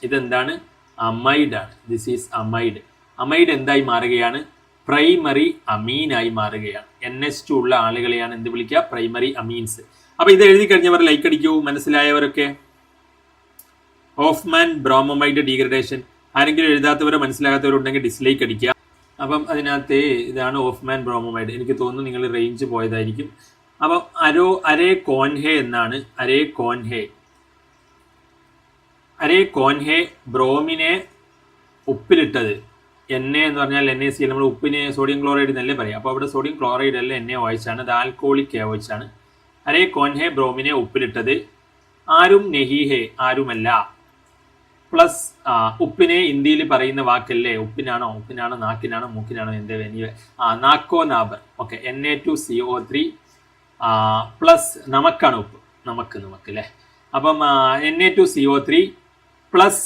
[SPEAKER 1] ഇതെന്താണ്? അമൈഡാണ്. This is amide. അമൈഡ് എന്തായി മാറുകയാണ്? പ്രൈമറി അമീനായി മാറുകയാണ്. NH2 ഉള്ള ആളുകളെയാണ് എന്ത് വിളിക്കുക? Primary amines. അപ്പം ഇത് എഴുതി കഴിഞ്ഞവർ ലൈക്ക് അടിക്കൂ. മനസ്സിലായവരൊക്കെ ഓഫ്മാൻ ബ്രോമമൈഡ് ഡീഗ്രഡേഷൻ. ആരെങ്കിലും എഴുതാത്തവരോ മനസ്സിലാകാത്തവരുണ്ടെങ്കിൽ ഡിസ്ലൈക്ക് അടിക്കുക. അപ്പം അതിനകത്ത് ഇതാണ് ഓഫ്മാൻ ബ്രോമമൈഡ്. എനിക്ക് തോന്നുന്നു നിങ്ങൾ റേഞ്ച് പോയതായിരിക്കും. അപ്പം അരേ കോൻഹെ എന്നാണ്. അരേ കോൻഹെ ബ്രോമിനെ ഉപ്പിലിട്ടത്. Na എന്ന് പറഞ്ഞാൽ NaCl. നമ്മൾ ഉപ്പിനെ സോഡിയം ക്ലോറൈഡ് എന്നല്ലേ പറയാം. അപ്പോൾ അവിടെ സോഡിയം ക്ലോറൈഡ് അല്ല, NaOH ആണ്. അത് ആൽക്കോളിക് OH ആണ്. അരേ കോൻഹെ ബ്രോമിനെ ഉപ്പിലിട്ടത്. ആരും നെഹിഹെ, ആരുമല്ല. പ്ലസ് ഉപ്പിനെ ഇന്ത്യയിൽ പറയുന്ന വാക്കല്ലേ? ഉപ്പിനാണോ നാക്കിനാണോ മൂക്കിനാണോ എന്ത്? നാക്കോ നാബർ. ഓക്കെ, Na2CO3 പ്ലസ് നമക്കാണ് ഉപ്പ്. നമക്ക് അല്ലേ? അപ്പം Na2CO3 പ്ലസ്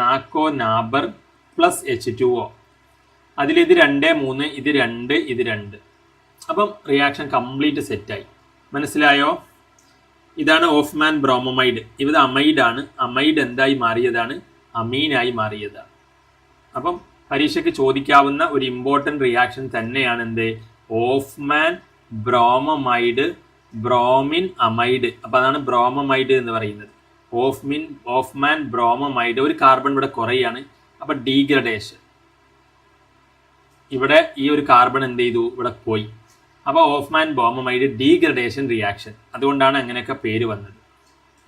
[SPEAKER 1] നാക്കോ നാബർ പ്ലസ് H2O. അതിൽ ഇത് 2, 3, ഇത് 2, ഇത് 2. അപ്പം റിയാക്ഷൻ കംപ്ലീറ്റ് സെറ്റായി. മനസ്സിലായോ? ഇതാണ് ഓഫ്മാൻ ബ്രോമമൈഡ്. ഇത് അമൈഡാണ്. അമൈഡ് എന്തായി മാറിയതാണ്? അമീനായി മാറിയതാണ്. അപ്പം പരീക്ഷയ്ക്ക് ചോദിക്കാവുന്ന ഒരു ഇമ്പോർട്ടൻറ്റ് റിയാക്ഷൻ തന്നെയാണ് എന്ത്? ഓഫ്മാൻ ബ്രോമമൈഡ് ബ്രോമിൻ അമൈഡ്. അപ്പം അതാണ് ബ്രോമമൈഡ് എന്ന് പറയുന്നത്. ഓഫ്മാൻ ബ്രോമമൈഡ്. ഒരു കാർബൺ ഇവിടെ കുറയാണ്. അപ്പം ഡീഗ്രഡേഷൻ. ഇവിടെ ഈ ഒരു കാർബൺ എന്ത് ചെയ്തു? ഇവിടെ പോയി. അപ്പോൾ ഓഫ്മാൻ ബ്രോമമൈഡ് ഡീഗ്രഡേഷൻ റിയാക്ഷൻ. അതുകൊണ്ടാണ് അങ്ങനെയൊക്കെ പേര് വന്നത്.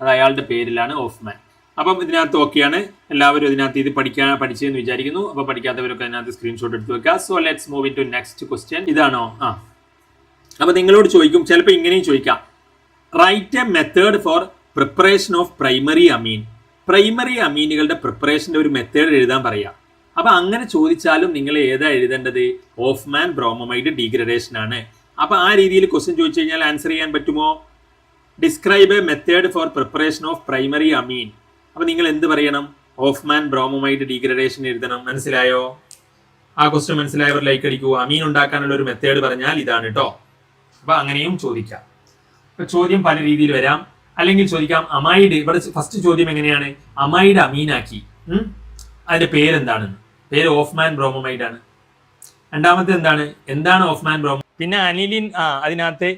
[SPEAKER 1] അത് അയാളുടെ പേരിലാണ് ഓഫ്മാൻ. അപ്പം ഇതിനകത്ത് ഓക്കെയാണ്. എല്ലാവരും ഇതിനകത്ത് ഇത് പഠിച്ചെന്ന് വിചാരിക്കുന്നു. അപ്പോൾ പഠിക്കാത്തവരൊക്കെ അതിനകത്ത് സ്ക്രീൻഷോട്ട് എടുത്ത് വെക്കുക. So let's move in to next question. ഇതാണോ? അപ്പോൾ നിങ്ങളോട് ചോദിക്കും, ചിലപ്പോൾ ഇങ്ങനെയും ചോദിക്കാം, write a method for preparation of primary amine. Primary അമീനുകളുടെ പ്രിപ്പറേഷൻ്റെ ഒരു മെത്തേഡ് എഴുതാൻ പറയാം. അപ്പോൾ അങ്ങനെ ചോദിച്ചാലും നിങ്ങൾ ഏതാ എഴുതേണ്ടത്? ഓഫ്മാൻ ബ്രോമമൈഡ് ഡീഗ്രഡേഷൻ ആണ്. അപ്പോൾ ആ രീതിയിൽ ക്വസ്റ്റ്യൻ ചോദിച്ചു കഴിഞ്ഞാൽ ആൻസർ ചെയ്യാൻ പറ്റുമോ? Describe A method for preparation of primary അമീൻ. അപ്പോൾ നിങ്ങൾ എന്ത് പറയണം? ഓഫ്മാൻ ബ്രോമമൈഡ് ഡീഗ്രഡേഷൻ എഴുതണം. മനസ്സിലായോ? ആ ക്വസ്റ്റ്യൻ മനസ്സിലായവർ ലൈക്ക് അടിക്കൂ. അമീൻ ഉണ്ടാക്കാനുള്ള ഒരു മെത്തേഡ് പറഞ്ഞാൽ ഇതാണ് കേട്ടോ. അപ്പോൾ അങ്ങനെയും ചോദിക്കാം. അപ്പോൾ ചോദ്യം പല രീതിയിൽ വരാം. അല്ലെങ്കിൽ ചോദിക്കാം അമൈഡ്. ഇവിടെ ഫസ്റ്റ് ചോദ്യം എങ്ങനെയാണ്? അമൈഡ് അമീനാക്കി, അതിന്റെ പേരെന്താണെന്ന്. പേര് ഓഫ്മാൻ ബ്രോമമൈഡ് ആണ്. രണ്ടാമത്തെ എന്താണ് ഓഫ്മാൻ ബ്രോമോ. പിന്നെ അനിലിൻ അതിനകത്ത്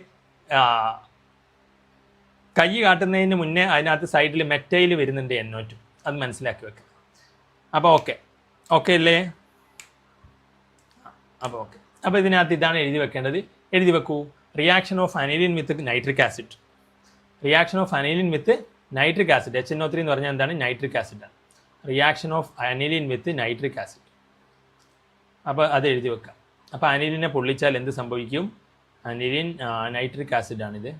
[SPEAKER 1] കൈ കാട്ടുന്നതിന് മുന്നേ അതിനകത്ത് സൈഡിൽ മെറ്റയിൽ വരുന്നുണ്ട് NO2. അത് മനസ്സിലാക്കി വെക്കുക. അപ്പോൾ ഓക്കെ അല്ലേ? അപ്പോൾ ഓക്കെ. അപ്പോൾ ഇതിനകത്ത് ഇതാണ് എഴുതി വെക്കേണ്ടത്. എഴുതി വെക്കൂ. Reaction of aniline with nitric acid. Reaction of aniline with nitric acid. HNO3 എന്ന് പറഞ്ഞാൽ എന്താണ്? നൈട്രിക് ആസിഡാണ്. Reaction of aniline with nitric acid. അപ്പോൾ അത് എഴുതി വെക്കാം. അപ്പോൾ അനിലിനെ പൊള്ളിച്ചാൽ എന്ത് സംഭവിക്കും? അനിലിൻ നൈട്രിക് ആസിഡാണിത്.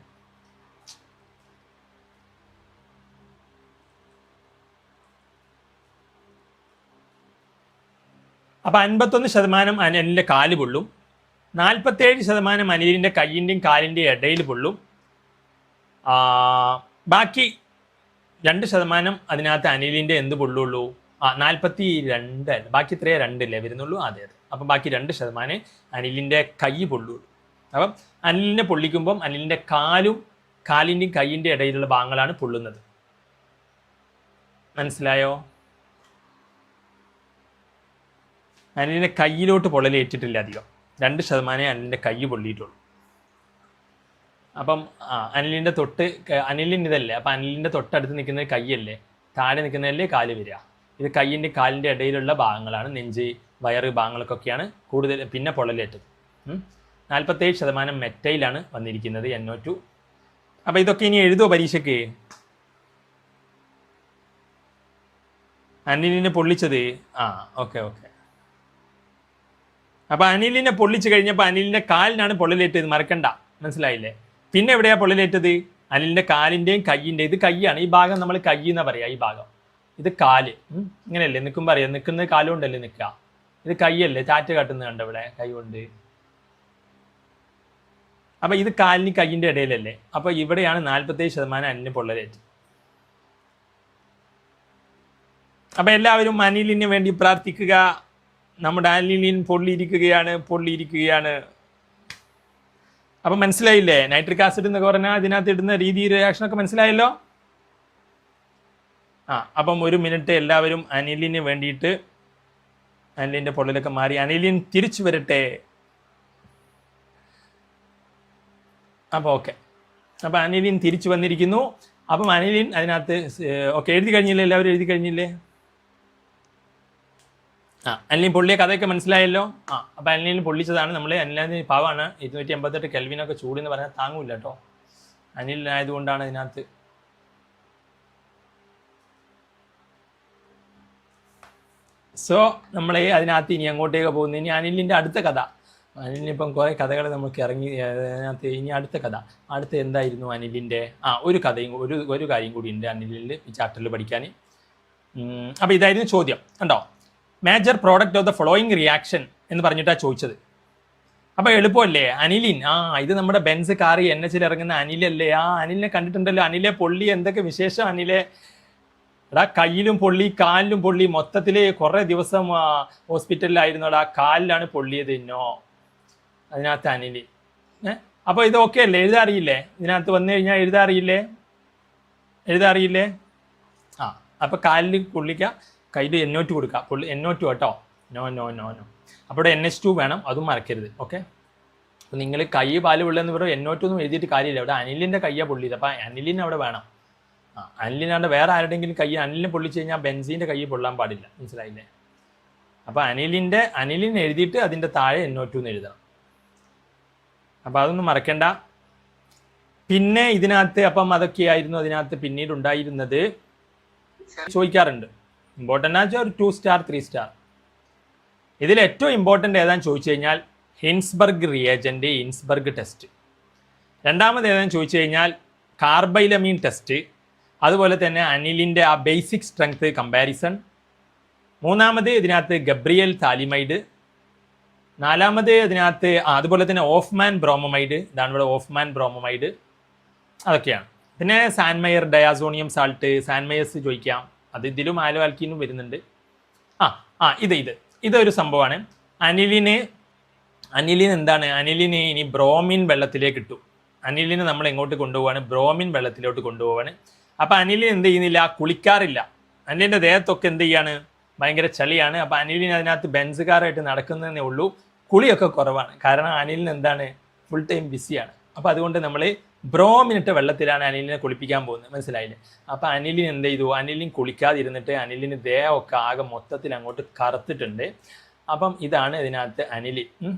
[SPEAKER 1] അപ്പോൾ 51% അനിലിൻ്റെ കാല് പൊള്ളും. 47% അനിലിൻ്റെ കയ്യിൻ്റെയും കാലിൻ്റെയും ഇടയിൽ പൊള്ളും. ബാക്കി 2% അതിനകത്ത് അനിലിൻ്റെ എന്ത് പൊള്ളുള്ളൂ? 42 അല്ല, ബാക്കി 2 വരുന്നുള്ളൂ. അതെ. അപ്പം ബാക്കി 2% അനിലിൻ്റെ കൈ പൊള്ളുള്ളൂ. അപ്പം അനിലിനെ പൊള്ളിക്കുമ്പം അനിലിൻ്റെ കാലിൻ്റെയും കൈയിൻ്റെ ഇടയിലുള്ള ഭാഗങ്ങളാണ് പൊള്ളുന്നത്. മനസ്സിലായോ? അനിലിൻ്റെ കയ്യിലോട്ട് പൊള്ളലേറ്റിട്ടില്ല അധികം. 2% അനിലിൻ്റെ കൈ പൊള്ളിയിട്ടുള്ളൂ. അപ്പം അനിലിന് ഇതല്ലേ, അപ്പം അനിലിൻ്റെ തൊട്ടടുത്ത് നിൽക്കുന്നത് കൈയല്ലേ, താഴെ നിൽക്കുന്നതല്ലേ കാല് വരിക. ഇത് കാലിൻ്റെ ഇടയിലുള്ള ഭാഗങ്ങളാണ്, നെഞ്ച്, വയറ് ഭാഗങ്ങൾക്കൊക്കെയാണ് കൂടുതൽ പിന്നെ പൊള്ളലേറ്റത്. 47% മെറ്റയിലാണ് വന്നിരിക്കുന്നത്, NO2. അപ്പോൾ ഇതൊക്കെ ഇനി എഴുതുമോ പരീക്ഷയ്ക്ക്? അനിലിനെ പൊള്ളിച്ചത് ഓക്കെ. അപ്പോൾ അനിലിനെ പൊള്ളിച്ച് കഴിഞ്ഞപ്പോൾ അനിലിൻ്റെ കാലിനാണ് പൊള്ളലേറ്റത്, മറക്കണ്ട. മനസ്സിലായില്ലേ? പിന്നെ എവിടെയാണ് പൊള്ളലേറ്റത്? അനിലിൻ്റെ കാലിൻ്റെയും കയ്യിൻ്റെയും. ഇത് കൈയാണ്, ഈ ഭാഗം നമ്മൾ കൈ എന്നാ പറയുക. ഈ ഭാഗം ഇത് കാല്. ഇങ്ങനെയല്ലേ നിൽക്കുമ്പോൾ അറിയാം, നിൽക്കുന്നത് കാലുകൊണ്ടല്ലേ നിൽക്കുക. ഇത് കൈയല്ലേ, ചാറ്റ് കാട്ടുന്നത് കണ്ടോ ഇവിടെ, കൈ കൊണ്ട്. അപ്പോൾ ഇത് കാലിന് കൈയിൻ്റെ ഇടയിലല്ലേ. അപ്പോൾ ഇവിടെയാണ് 47% അനിലിന് പൊള്ളലേറ്റ്. അപ്പോൾ എല്ലാവരും അനിലിന് വേണ്ടി പ്രാർത്ഥിക്കുക. നമ്മുടെ അനിലിൻ പൊള്ളിയിരിക്കുകയാണ്. അപ്പം മനസ്സിലായില്ലേ? നൈട്രിക് ആസിഡ് എന്നൊക്കെ പറഞ്ഞാൽ അതിനകത്ത് ഇടുന്ന രീതി, റിയാക്ഷനൊക്കെ മനസ്സിലായല്ലോ? അപ്പം 1 മിനിറ്റ് എല്ലാവരും അനിലിന് വേണ്ടിയിട്ട്, അനിലിൻ്റെ പൊള്ളലൊക്കെ മാറി അനിലിൻ തിരിച്ചു വരട്ടെ. അപ്പോൾ ഓക്കെ. അപ്പം അനിലിൻ തിരിച്ചു വന്നിരിക്കുന്നു. അപ്പം അനിലിൻ അതിനകത്ത് ഓക്കെ എഴുതി കഴിഞ്ഞില്ലേ? എല്ലാവരും എഴുതി കഴിഞ്ഞില്ലേ? അനിലിൻ പൊള്ളിയ കഥയൊക്കെ മനസ്സിലായല്ലോ. അപ്പോൾ അനിലിൻ പൊള്ളിച്ചതാണ് നമ്മൾ. അനിലിന് പാവാണ്. 288 കെൽവിനൊക്കെ ചൂടെന്ന് പറഞ്ഞാൽ താങ്ങൂല്ല കേട്ടോ. അനിലിനായതുകൊണ്ടാണ് ഇതിനകത്ത്. സോ നമ്മളെ അതിനകത്ത് ഇനി അങ്ങോട്ടേക്ക് പോകുന്നത്, ഇനി അനിലിൻ്റെ അടുത്ത കഥ. അനിലിനിപ്പം കുറേ കഥകൾ നമുക്ക് ഇറങ്ങി. അതിനകത്ത് ഇനി അടുത്ത കഥ. അടുത്ത എന്തായിരുന്നു അനിലിൻ്റെ? ഒരു കഥയും ഒരു കാര്യം കൂടി ഉണ്ട് അനിലിൽ ഈ ചാപ്റ്ററിൽ പഠിക്കാൻ. അപ്പോൾ ഇതായിരുന്നു ചോദ്യം. കണ്ടോ? Major product of the following reaction എന്ന് പറഞ്ഞിട്ടാണ് ചോദിച്ചത്. അപ്പോൾ എളുപ്പമല്ലേ? അനിലിൻ, ഇത് നമ്മുടെ ബെൻസ് കാറി NH ഇറങ്ങുന്ന അനിലല്ലേ? അനിലിനെ കണ്ടിട്ടുണ്ടല്ലോ. അനിലെ പൊള്ളി, എന്തൊക്കെ വിശേഷം അനിലെ. കയ്യിലും പൊള്ളി, കാലിലും പൊള്ളി, മൊത്തത്തിൽ കുറേ ദിവസം ഹോസ്പിറ്റലിലായിരുന്നോടാ. കാലിലാണ് പൊള്ളിയത്. അതിനകത്ത് അനിൽ. അപ്പോൾ ഇത് ഓക്കെ അല്ലേ? എഴുതാറിയില്ലേ? ഇതിനകത്ത് വന്നു കഴിഞ്ഞാൽ എഴുതാറിയില്ലേ? അപ്പോൾ കാലിൽ പൊള്ളിക്കുക, കയ്യിൽ NO2 കൊടുക്കുക. NO2 കേട്ടോ. നോ. അപ്പോൾ ഇവിടെ NH2 വേണം, അതും മറക്കരുത്. ഓക്കെ. അപ്പോൾ നിങ്ങൾ കൈ പാല് പൊള്ളുന്ന പറയുമ്പോൾ NO2 ഒന്നും എഴുതിയിട്ട് കാര്യമില്ല. ഇവിടെ അനിലിൻ്റെ കയ്യാണ് പൊള്ളിയത്. അപ്പോൾ അനിലിന് അവിടെ വേണം. അനിലിനാണ്ട് വേറെ ആരുടെങ്കിലും കൈ അനിലിനെ പൊള്ളിച്ച് കഴിഞ്ഞാൽ ബെൻസീൻ്റെ കൈ പൊള്ളാൻ പാടില്ല. മനസ്സിലായില്ലേ? അപ്പോൾ അനിലിന് എഴുതിയിട്ട് അതിൻ്റെ താഴെ NO2 എന്ന് എഴുതണം. അപ്പോൾ അതൊന്നും മറക്കണ്ട. പിന്നെ ഇതിനകത്ത് അപ്പം അതൊക്കെയായിരുന്നു അതിനകത്ത് പിന്നീട് ഉണ്ടായിരുന്നത്. ചോദിക്കാറുണ്ട് ഇമ്പോർട്ടൻ്റ് ആണെന്ന് വെച്ചാൽ ഒരു 2 സ്റ്റാർ 3 സ്റ്റാർ. ഇതിൽ ഏറ്റവും ഇമ്പോർട്ടൻ്റ് ഏതാണെന്ന് ചോദിച്ചു കഴിഞ്ഞാൽ ഹിൻസ്ബർഗ് റിയേജൻ്റ്, ഹിൻസ്ബർഗ് ടെസ്റ്റ്. രണ്ടാമത് ഏതാണെന്ന് ചോദിച്ചു കഴിഞ്ഞാൽ കാർബൈലമീൻ ടെസ്റ്റ്. അതുപോലെ തന്നെ അനിലിൻ്റെ ബേസിക് സ്ട്രെങ്ത് കമ്പാരിസൺ. മൂന്നാമത് ഇതിനകത്ത് ഗബ്രിയൽ താലിമൈഡ്. നാലാമത് ഇതിനകത്ത് അതുപോലെ തന്നെ ഓഫ്മാൻ ബ്രോമമൈഡ്. ഇതാണ് ഇവിടെ ഓഫ്മാൻ ബ്രോമമൈഡ്. അതൊക്കെയാണ്. പിന്നെ സാൻമയർ ഡയാസോണിയം സാൾട്ട്, സാൻമയേഴ്സ് ചോദിക്കാം. അത് ഇതിലും ആലോ ആൽക്കീനും വരുന്നുണ്ട്. ഇതൊരു സംഭവമാണ്. അനിലിന് എന്താണ്? അനിലിന് ഇനി ബ്രോമിൻ വെള്ളത്തിലേക്ക് ഇട്ടു. അനിലിന് നമ്മൾ എങ്ങോട്ട് കൊണ്ടുപോവാണ്? ബ്രോമിൻ വെള്ളത്തിലോട്ട് കൊണ്ടുപോവാണ്. അപ്പോൾ അനിലിന് എന്ത് ചെയ്യുന്നില്ല? കുളിക്കാറില്ല. അനിലിൻ്റെ ദേഹത്തൊക്കെ എന്ത് ചെയ്യാണ്? ഭയങ്കര ചളിയാണ്. അപ്പോൾ അനിലിന് അതിനകത്ത് ബെൻസുകാരായിട്ട് നടക്കുന്നതേ ഉള്ളൂ. കുളിയൊക്കെ കുറവാണ്. കാരണം അനിലിന് എന്താണ്? ഫുൾ ടൈം ബിസിയാണ്. അപ്പോൾ അതുകൊണ്ട് നമ്മൾ ബ്രോമിനിട്ട വെള്ളത്തിലാണ് അനിലിനെ കുളിപ്പിക്കാൻ പോകുന്നത്, മനസ്സിലായില്ലേ? അപ്പോൾ അനിലിന് എന്ത് ചെയ്തു, അനിലിന് കുളിക്കാതിരുന്നിട്ട് അനിലിന് ദേഹമൊക്കെ ആകെ മൊത്തത്തിൽ അങ്ങോട്ട് കറുത്തിട്ടുണ്ട്. അപ്പം ഇതാണ് ഇതിനകത്ത് അനിൽ.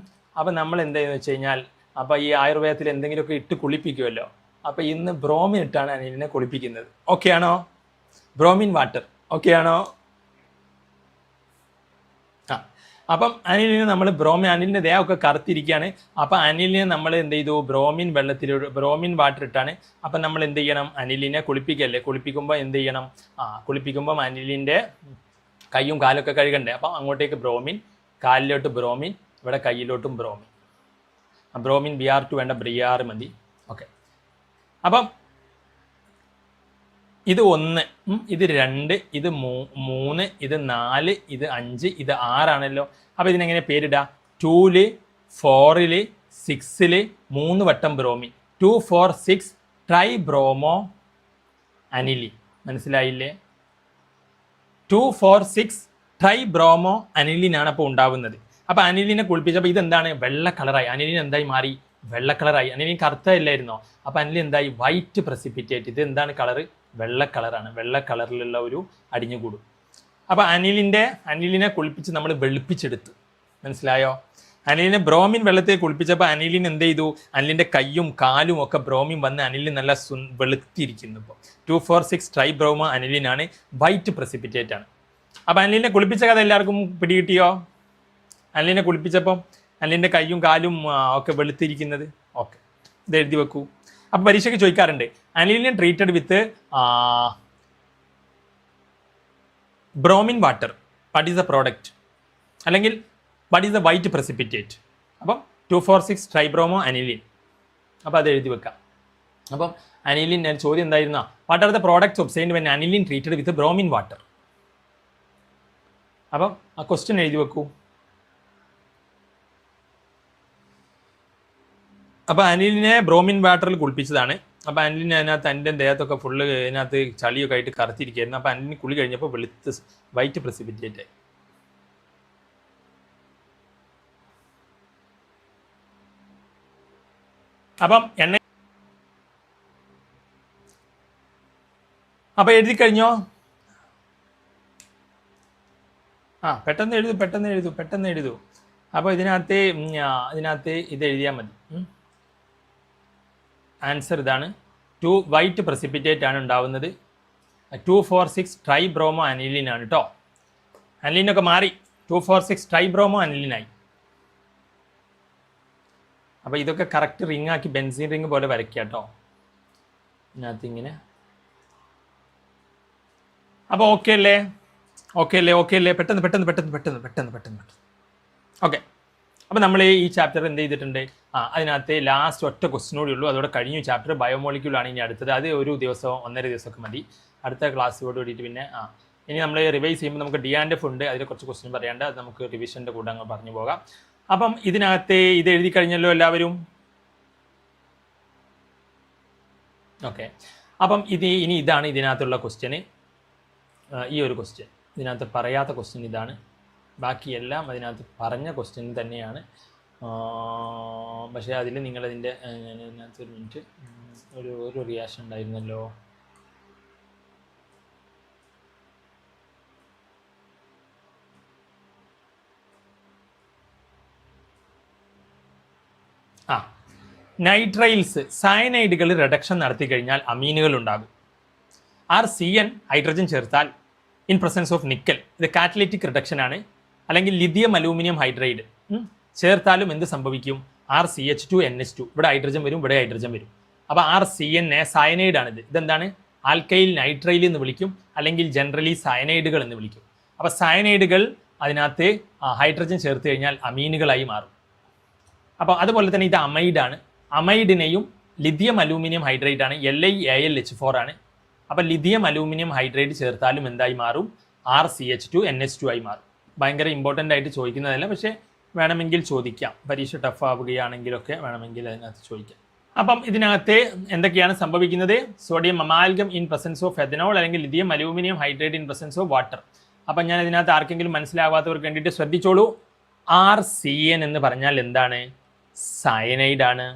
[SPEAKER 1] അപ്പം നമ്മൾ എന്ത് ചെയ്യുന്നത് വെച്ച് കഴിഞ്ഞാൽ, അപ്പോൾ ഈ ആയുർവേദത്തിൽ എന്തെങ്കിലുമൊക്കെ ഇട്ട് കുളിപ്പിക്കുമല്ലോ, അപ്പോൾ ഇന്ന് ബ്രോമിൻ ഇട്ടാണ് അനിലിനെ കുളിപ്പിക്കുന്നത്. ഓക്കെ ആണോ? ബ്രോമിൻ വാട്ടർ ഓക്കെ ആണോ? അപ്പം അനിലിന് നമ്മൾ അനിലിൻ്റെ ദേഹമൊക്കെ കറുത്തിരിക്കുകയാണ്. അപ്പം അനിലിനെ നമ്മൾ എന്ത് ചെയ്തു, ബ്രോമിൻ വാട്ടർ ഇട്ടാണ്. അപ്പം നമ്മൾ എന്ത് ചെയ്യണം, അനിലിനെ കുളിപ്പിക്കല്ലേ. കുളിപ്പിക്കുമ്പോൾ എന്ത് ചെയ്യണം, കുളിപ്പിക്കുമ്പം അനിലിൻ്റെ കൈയും കാലൊക്കെ കഴുകണ്ടേ. അപ്പം അങ്ങോട്ടേക്ക് ബ്രോമിൻ, കാലിലോട്ട് ബ്രോമിൻ, ഇവിടെ കയ്യിലോട്ടും ബ്രോമിൻ. ബ്രോമിൻ BR2 വേണ്ട, BR മതി. ഓക്കെ. അപ്പം ഇത് 1, ഇത് 2, ഇത് 3, ഇത് 4, ഇത് 5, ഇത് 6 ആണല്ലോ. അപ്പോൾ ഇതിനെങ്ങനെ പേരിടുക? 2, 4, 6 3 വട്ടം ബ്രോമിൻ. 2, 4, 6 try bromo അനിലി. മനസ്സിലായില്ലേ? 2, 4, 6 ട്രൈ ബ്രോമോ അനിലിനാണ് അപ്പോൾ ഉണ്ടാവുന്നത്. അപ്പോൾ അനിലിനെ കുളിപ്പിച്ചപ്പോൾ ഇതെന്താണ്, വെള്ള കളറായി. അനിലിന് എന്തായി മാറി? വെള്ള കളറായി. അനിലിന് കറുത്തല്ലായിരുന്നോ? അപ്പോൾ അനിലിന് എന്തായി? White precipitate. ഇത് എന്താണ് കളറ്? വെള്ള കളറാണ്. വെള്ള കളറിലുള്ള ഒരു അടിഞ്ഞുകൂടും. അപ്പോൾ അനിലിനെ കുളിപ്പിച്ച് നമ്മൾ വെളുപ്പിച്ചെടുത്തു. മനസ്സിലായോ? അനിലിനെ ബ്രോമിൻ വെള്ളത്തിൽ കുളിപ്പിച്ചപ്പോൾ അനിലിന് എന്ത് ചെയ്തു? അനിലിൻ്റെ കയ്യും കാലും ഒക്കെ ബ്രോമിൻ വന്ന് അനിലിന് നല്ല വെളുത്തിരിക്കുന്നു. ഇപ്പോൾ 2, 4, 6 ട്രൈ ബ്രോമോ അനിലിനാണ്, വൈറ്റ് പ്രസിപ്പിറ്റേറ്റ് ആണ്. അപ്പോൾ അനിലിനെ കുളിപ്പിച്ച കഥ എല്ലാവർക്കും പിടികിട്ടിയോ? അനിലിനെ കുളിപ്പിച്ചപ്പം അനിലിൻ്റെ കയ്യും കാലും ഒക്കെ വെളുത്തിരിക്കുന്നത്. ഓക്കെ, ഇത് എഴുതി വെക്കൂ. അപ്പോൾ പരീക്ഷയ്ക്ക് ചോദിക്കാറുണ്ട്, അനിലിനെ treated with bromine water, what is the product, അല്ലെങ്കിൽ what is the white precipitate. അപ്പം 2, 4, 6 ട്രൈബ്രോമോ അനിലിൻ. അപ്പോൾ അത് എഴുതി വെക്കാം. അപ്പം അനിലിൻ ചോദ്യം എന്തായിരുന്ന, what are the products obtained when aniline treated with bromine water. അപ്പം ആ ക്വസ്റ്റ്യൻ എഴുതി വെക്കൂ. അപ്പോൾ അനിലിനെ ബ്രോമിൻ വാട്ടറിൽ കുളിപ്പിച്ചതാണ്. അപ്പോൾ അനിലിന് അതിനകത്ത് എൻ്റെ ദേഹത്തൊക്കെ ഫുള്ള് അതിനകത്ത് ചളിയൊക്കെ ആയിട്ട് കറുത്തിരിക്കുകയായിരുന്നു. അപ്പോൾ അനിലിന് കുളി കഴിഞ്ഞപ്പോൾ വെളുത്ത് വൈറ്റ് പ്രസിപ്പിറ്റേറ്റ് ആയി. അപ്പം അപ്പോൾ എഴുതി കഴിഞ്ഞോ? പെട്ടെന്ന് എഴുതൂ. അപ്പോൾ ഇതിനകത്ത് ഇത് എഴുതിയാൽ മതി. ആൻസർ ഇതാണ്. 2 വൈറ്റ് പ്രസിപ്പിറ്റേറ്റ് ആണ് ഉണ്ടാവുന്നത്. 2, 4, 6 ട്രൈ ബ്രോമോ അനിലിനാണ് കേട്ടോ. അനിലിനൊക്കെ മാറി, 2, 4, 6 ട്രൈ ബ്രോമോ അനിലിനായി. അപ്പോൾ ഇതൊക്കെ കറക്റ്റ് റിംഗ് ആക്കി ബെൻസീൻ റിംഗ് പോലെ വരയ്ക്കുക കേട്ടോ. ഇതിനകത്ത് ഇങ്ങനെ. അപ്പോൾ ഓക്കെ അല്ലേ? പെട്ടെന്ന്. ഓക്കെ. അപ്പോൾ നമ്മൾ ഈ ചാപ്റ്റർ എന്ത് ചെയ്തിട്ടുണ്ട്? അതിനകത്ത് ലാസ്റ്റ് ഒറ്റ ക്വസ്റ്റ്യൻ കൂടി ഉള്ളൂ, അതോടെ കഴിഞ്ഞു ചാപ്റ്റർ. ബയോമോളിക്യൂളാണ് ഇനി അടുത്തത്. അത് ഒരു ദിവസമോ 1.5 ദിവസമൊക്കെ മതി. അടുത്ത ക്ലാസ്സോട് കൂടിയിട്ട് പിന്നെ ഇനി നമ്മൾ റിവൈസ് ചെയ്യുമ്പോൾ നമുക്ക് DF ഉണ്ട്, അതിൽ കുറച്ച് ക്വസ്റ്റ്യൻ പറയാണ്ട്, അത് നമുക്ക് റിവിഷൻ്റെ കൂടെ അങ്ങ് പറഞ്ഞു പോകാം. അപ്പം ഇതിനകത്ത് ഇത് എഴുതി കഴിഞ്ഞല്ലോ എല്ലാവരും? ഓക്കെ. അപ്പം ഇനി ഇതാണ് ഇതിനകത്തുള്ള ക്വസ്റ്റ്യന്. ഈ ഒരു ക്വസ്റ്റ്യൻ ഇതിനകത്ത് പറയാത്ത ക്വസ്റ്റ്യൻ ഇതാണ്. ബാക്കിയെല്ലാം അതിനകത്ത് പറഞ്ഞ ക്വസ്റ്റ്യൻ തന്നെയാണ്. പക്ഷേ അതിൽ നിങ്ങളതിൻ്റെ ഇതിനകത്ത് ഒരു മിനിറ്റ്, ഒരു റിയാക്ഷൻ ഉണ്ടായിരുന്നല്ലോ. നൈട്രൈൽസ് സയനൈഡുകൾ റിഡക്ഷൻ നടത്തി കഴിഞ്ഞാൽ അമീനുകൾ ഉണ്ടാകും. CN ഹൈഡ്രജൻ ചേർത്താൽ ഇൻ പ്രസൻസ് ഓഫ് നിക്കൽ, ഇത് കാറ്റലിറ്റിക് റിഡക്ഷൻ ആണ്. അല്ലെങ്കിൽ ലിഥിയം അലൂമിനിയം ഹൈഡ്രൈഡ് ചേർത്താലും എന്ത് സംഭവിക്കും? CH2NH2, ഇവിടെ ഹൈഡ്രജൻ വരും, ഇവിടെ ഹൈഡ്രജൻ വരും. അപ്പോൾ CN സയനൈഡ് ആണിത്. ഇതെന്താണ്? ആൽക്കൈൽ നൈട്രൈൽ എന്ന് വിളിക്കും, അല്ലെങ്കിൽ ജനറലി സയനൈഡുകൾ എന്ന് വിളിക്കും. അപ്പോൾ സയനൈഡുകൾ അതിനകത്ത് ഹൈഡ്രജൻ ചേർത്ത് കഴിഞ്ഞാൽ അമീനുകളായി മാറും. അപ്പോൾ അതുപോലെ തന്നെ ഇത് അമൈഡാണ്. അമൈഡിനെയും ലിഥിയം അലൂമിനിയം ഹൈഡ്രൈഡ് ആണ്, LiAlH4 ആണ്. അപ്പോൾ ലിഥിയം അലൂമിനിയം ഹൈഡ്രൈഡ് ചേർത്താലും എന്തായി മാറും? CH2NH2 ആയി മാറും. ഭയങ്കര ഇമ്പോർട്ടൻ്റ് ആയിട്ട് ചോദിക്കുന്നതല്ല, പക്ഷേ വേണമെങ്കിൽ ചോദിക്കാം. പരീക്ഷ ടഫ് ആവുകയാണെങ്കിലൊക്കെ വേണമെങ്കിൽ അതിനകത്ത് ചോദിക്കാം. അപ്പം ഇതിനകത്ത് എന്തൊക്കെയാണ് സംഭവിക്കുന്നത്? Sodium amalgam in presence of ethanol, അല്ലെങ്കിൽ lithium aluminium hydride in presence of water. അപ്പം ഞാൻ ഇതിനകത്ത് ആർക്കെങ്കിലും മനസ്സിലാവാത്തവർക്ക് വേണ്ടിയിട്ട് ശ്രദ്ധിച്ചോളൂ. CN എന്ന് പറഞ്ഞാൽ എന്താണ്? സയനൈഡ് ആണ്.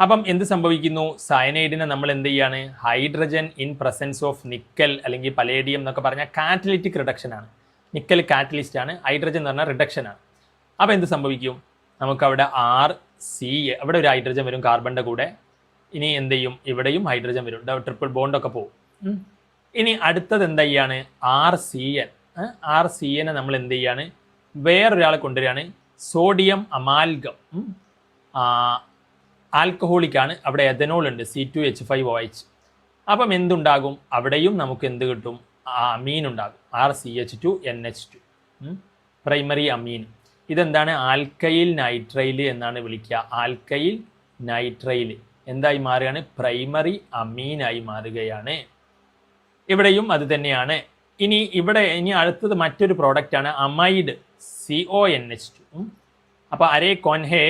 [SPEAKER 1] അപ്പം എന്ത് സംഭവിക്കുന്നു? സയനൈഡിനെ നമ്മൾ എന്ത് ചെയ്യാണ്? Hydrogen in presence of nickel അല്ലെങ്കിൽ പലേഡിയം എന്നൊക്കെ പറഞ്ഞാൽ കാറ്റലിറ്റിക് റിഡക്ഷൻ ആണ്. നിക്കൽ കാറ്റലിസ്റ്റ് ആണ്, ഹൈഡ്രജൻ എന്ന് പറഞ്ഞാൽ റിഡക്ഷൻ ആണ്. അപ്പോൾ എന്ത് സംഭവിക്കും? നമുക്കവിടെ RC അവിടെ ഒരു ഹൈഡ്രജൻ വരും കാർബണിൻ്റെ കൂടെ. ഇനി എന്ത് ചെയ്യും? ഇവിടെയും ഹൈഡ്രജൻ വരും, ട്രിപ്പിൾ ബോണ്ടൊക്കെ പോകും. ഇനി അടുത്തത് എന്താ ചെയ്യാണ്? RCN നമ്മൾ എന്ത് ചെയ്യാണ്? വേറൊരാളെ കൊണ്ടുവരികയാണ്, സോഡിയം അമാൽഗം. ആൽക്കഹോളിക് ആണ്, അവിടെ എഥനോൾ ഉണ്ട്, C2H5OH. അപ്പം എന്തുണ്ടാകും? അവിടെയും നമുക്ക് എന്ത് കിട്ടും? അമീൻ ഉണ്ടാകും, RCH2NH2, പ്രൈമറി അമീൻ. ഇതെന്താണ്? ആൽക്കൈൽ നൈട്രൈൽ എന്നാണ് വിളിക്കുക. ആൽക്കൈൽ നൈട്രൈൽ എന്തായി മാറുകയാണ്? പ്രൈമറി അമീനായി മാറുകയാണ്. ഇവിടെയും അത് തന്നെയാണ്. ഇനി അടുത്തത് മറ്റൊരു പ്രോഡക്റ്റാണ് അമൈഡ്, CONH2. അപ്പോൾ അരേ കോൻഹേ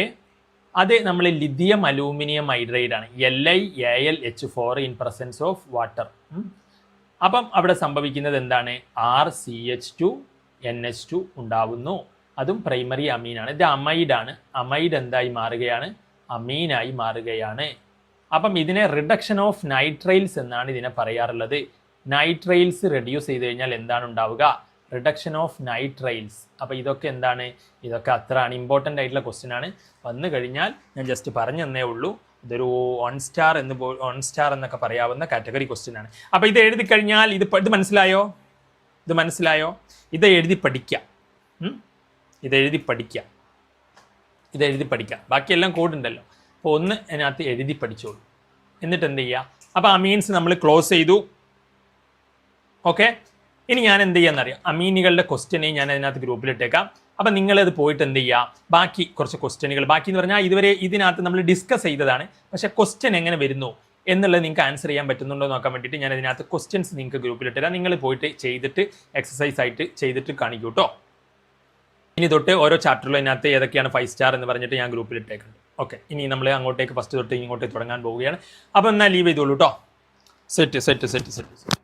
[SPEAKER 1] അത് നമ്മൾ ലിഥിയം അലൂമിനിയം ഹൈഡ്രൈഡ് ആണ്, LiAlH4 in presence of water. അപ്പം അവിടെ സംഭവിക്കുന്നത് എന്താണ്? RCH2NH2 ഉണ്ടാവുന്നു. അതും പ്രൈമറി അമീനാണ്. ഇത് അമൈഡാണ്. അമൈഡ് എന്തായി മാറുകയാണ്? അമീനായി മാറുകയാണ്. അപ്പം ഇതിനെ റിഡക്ഷൻ ഓഫ് നൈട്രൈൽസ് എന്നാണ് ഇതിനെ പറയാറുള്ളത്. നൈട്രൈൽസ് റെഡ്യൂസ് ചെയ്ത് കഴിഞ്ഞാൽ എന്താണ് ഉണ്ടാവുക? Reduction of nitriles. അപ്പോൾ ഇതൊക്കെ എന്താണ്? ഇതൊക്കെ അത്ര ഇമ്പോർട്ടൻ്റ് ആയിട്ടുള്ള ക്വസ്റ്റ്യൻ ആണ്. വന്നു കഴിഞ്ഞാൽ ഞാൻ ജസ്റ്റ് പറഞ്ഞു തന്നേ ഉള്ളൂ. ഇതൊരു 1 സ്റ്റാർ എന്നൊക്കെ പറയാവുന്ന കാറ്റഗറി ക്വസ്റ്റ്യൻ ആണ്. അപ്പോൾ ഇത് എഴുതി കഴിഞ്ഞാൽ ഇത് മനസ്സിലായോ? ഇത് എഴുതി പഠിക്കുക. ഇത് എഴുതി പഠിക്കുക. ബാക്കിയെല്ലാം കോഡ് ഉണ്ടല്ലോ. അപ്പോൾ ഒന്ന് അതിനകത്ത് എഴുതി പഠിച്ചോളൂ. എന്നിട്ട് എന്ത് ചെയ്യുക? അപ്പോൾ അമീൻസ് നമ്മൾ ക്ലോസ് ചെയ്തു. ഓക്കെ, ഇനി ഞാൻ എന്ത് ചെയ്യാന്നറിയാം? അമീനുകളുടെ ക്വസ്റ്റ്യനെ ഞാൻ അതിനകത്ത് ഗ്രൂപ്പിലിട്ടേക്കാം. അപ്പം നിങ്ങളത് പോയിട്ട് എന്ത് ചെയ്യുക? ബാക്കി കുറച്ച് ക്വസ്റ്റ്യനുകൾ, ബാക്കി എന്ന് പറഞ്ഞാൽ ഇതുവരെ ഇതിനകത്ത് നമ്മൾ ഡിസ്കസ് ചെയ്തതാണ്, പക്ഷേ ക്വസ്റ്റ്യൻ എങ്ങനെ വരുന്നു എന്നുള്ളത് നിങ്ങൾക്ക് ആൻസർ ചെയ്യാൻ പറ്റുന്നുണ്ടോ നോക്കാൻ വേണ്ടിയിട്ട് ഞാൻ അതിനകത്ത് ക്വസ്റ്റ്യൻസ് നിങ്ങൾക്ക് ഗ്രൂപ്പിലിട്ടുതരാം. നിങ്ങൾ പോയിട്ട് ചെയ്തിട്ട് എക്സസൈസ് ആയിട്ട് ചെയ്തിട്ട് കാണിക്കൂ കേട്ടോ. ഇനി തൊട്ട് ഓരോ ചാപ്റ്ററിലും അതിനകത്ത് ഏതൊക്കെയാണ് 5 സ്റ്റാർ എന്ന് പറഞ്ഞിട്ട് ഞാൻ ഗ്രൂപ്പിലിട്ടേക്കുന്നുണ്ട്. ഓക്കെ, ഇനി നമ്മൾ അങ്ങോട്ടേക്ക് ഫസ്റ്റ് തൊട്ട് ഇങ്ങോട്ടേക്ക് തുടങ്ങാൻ പോവുകയാണ്. അപ്പോൾ എന്നാൽ ലീവ് ചെയ്തോളൂ കേട്ടോ. സെറ്റ്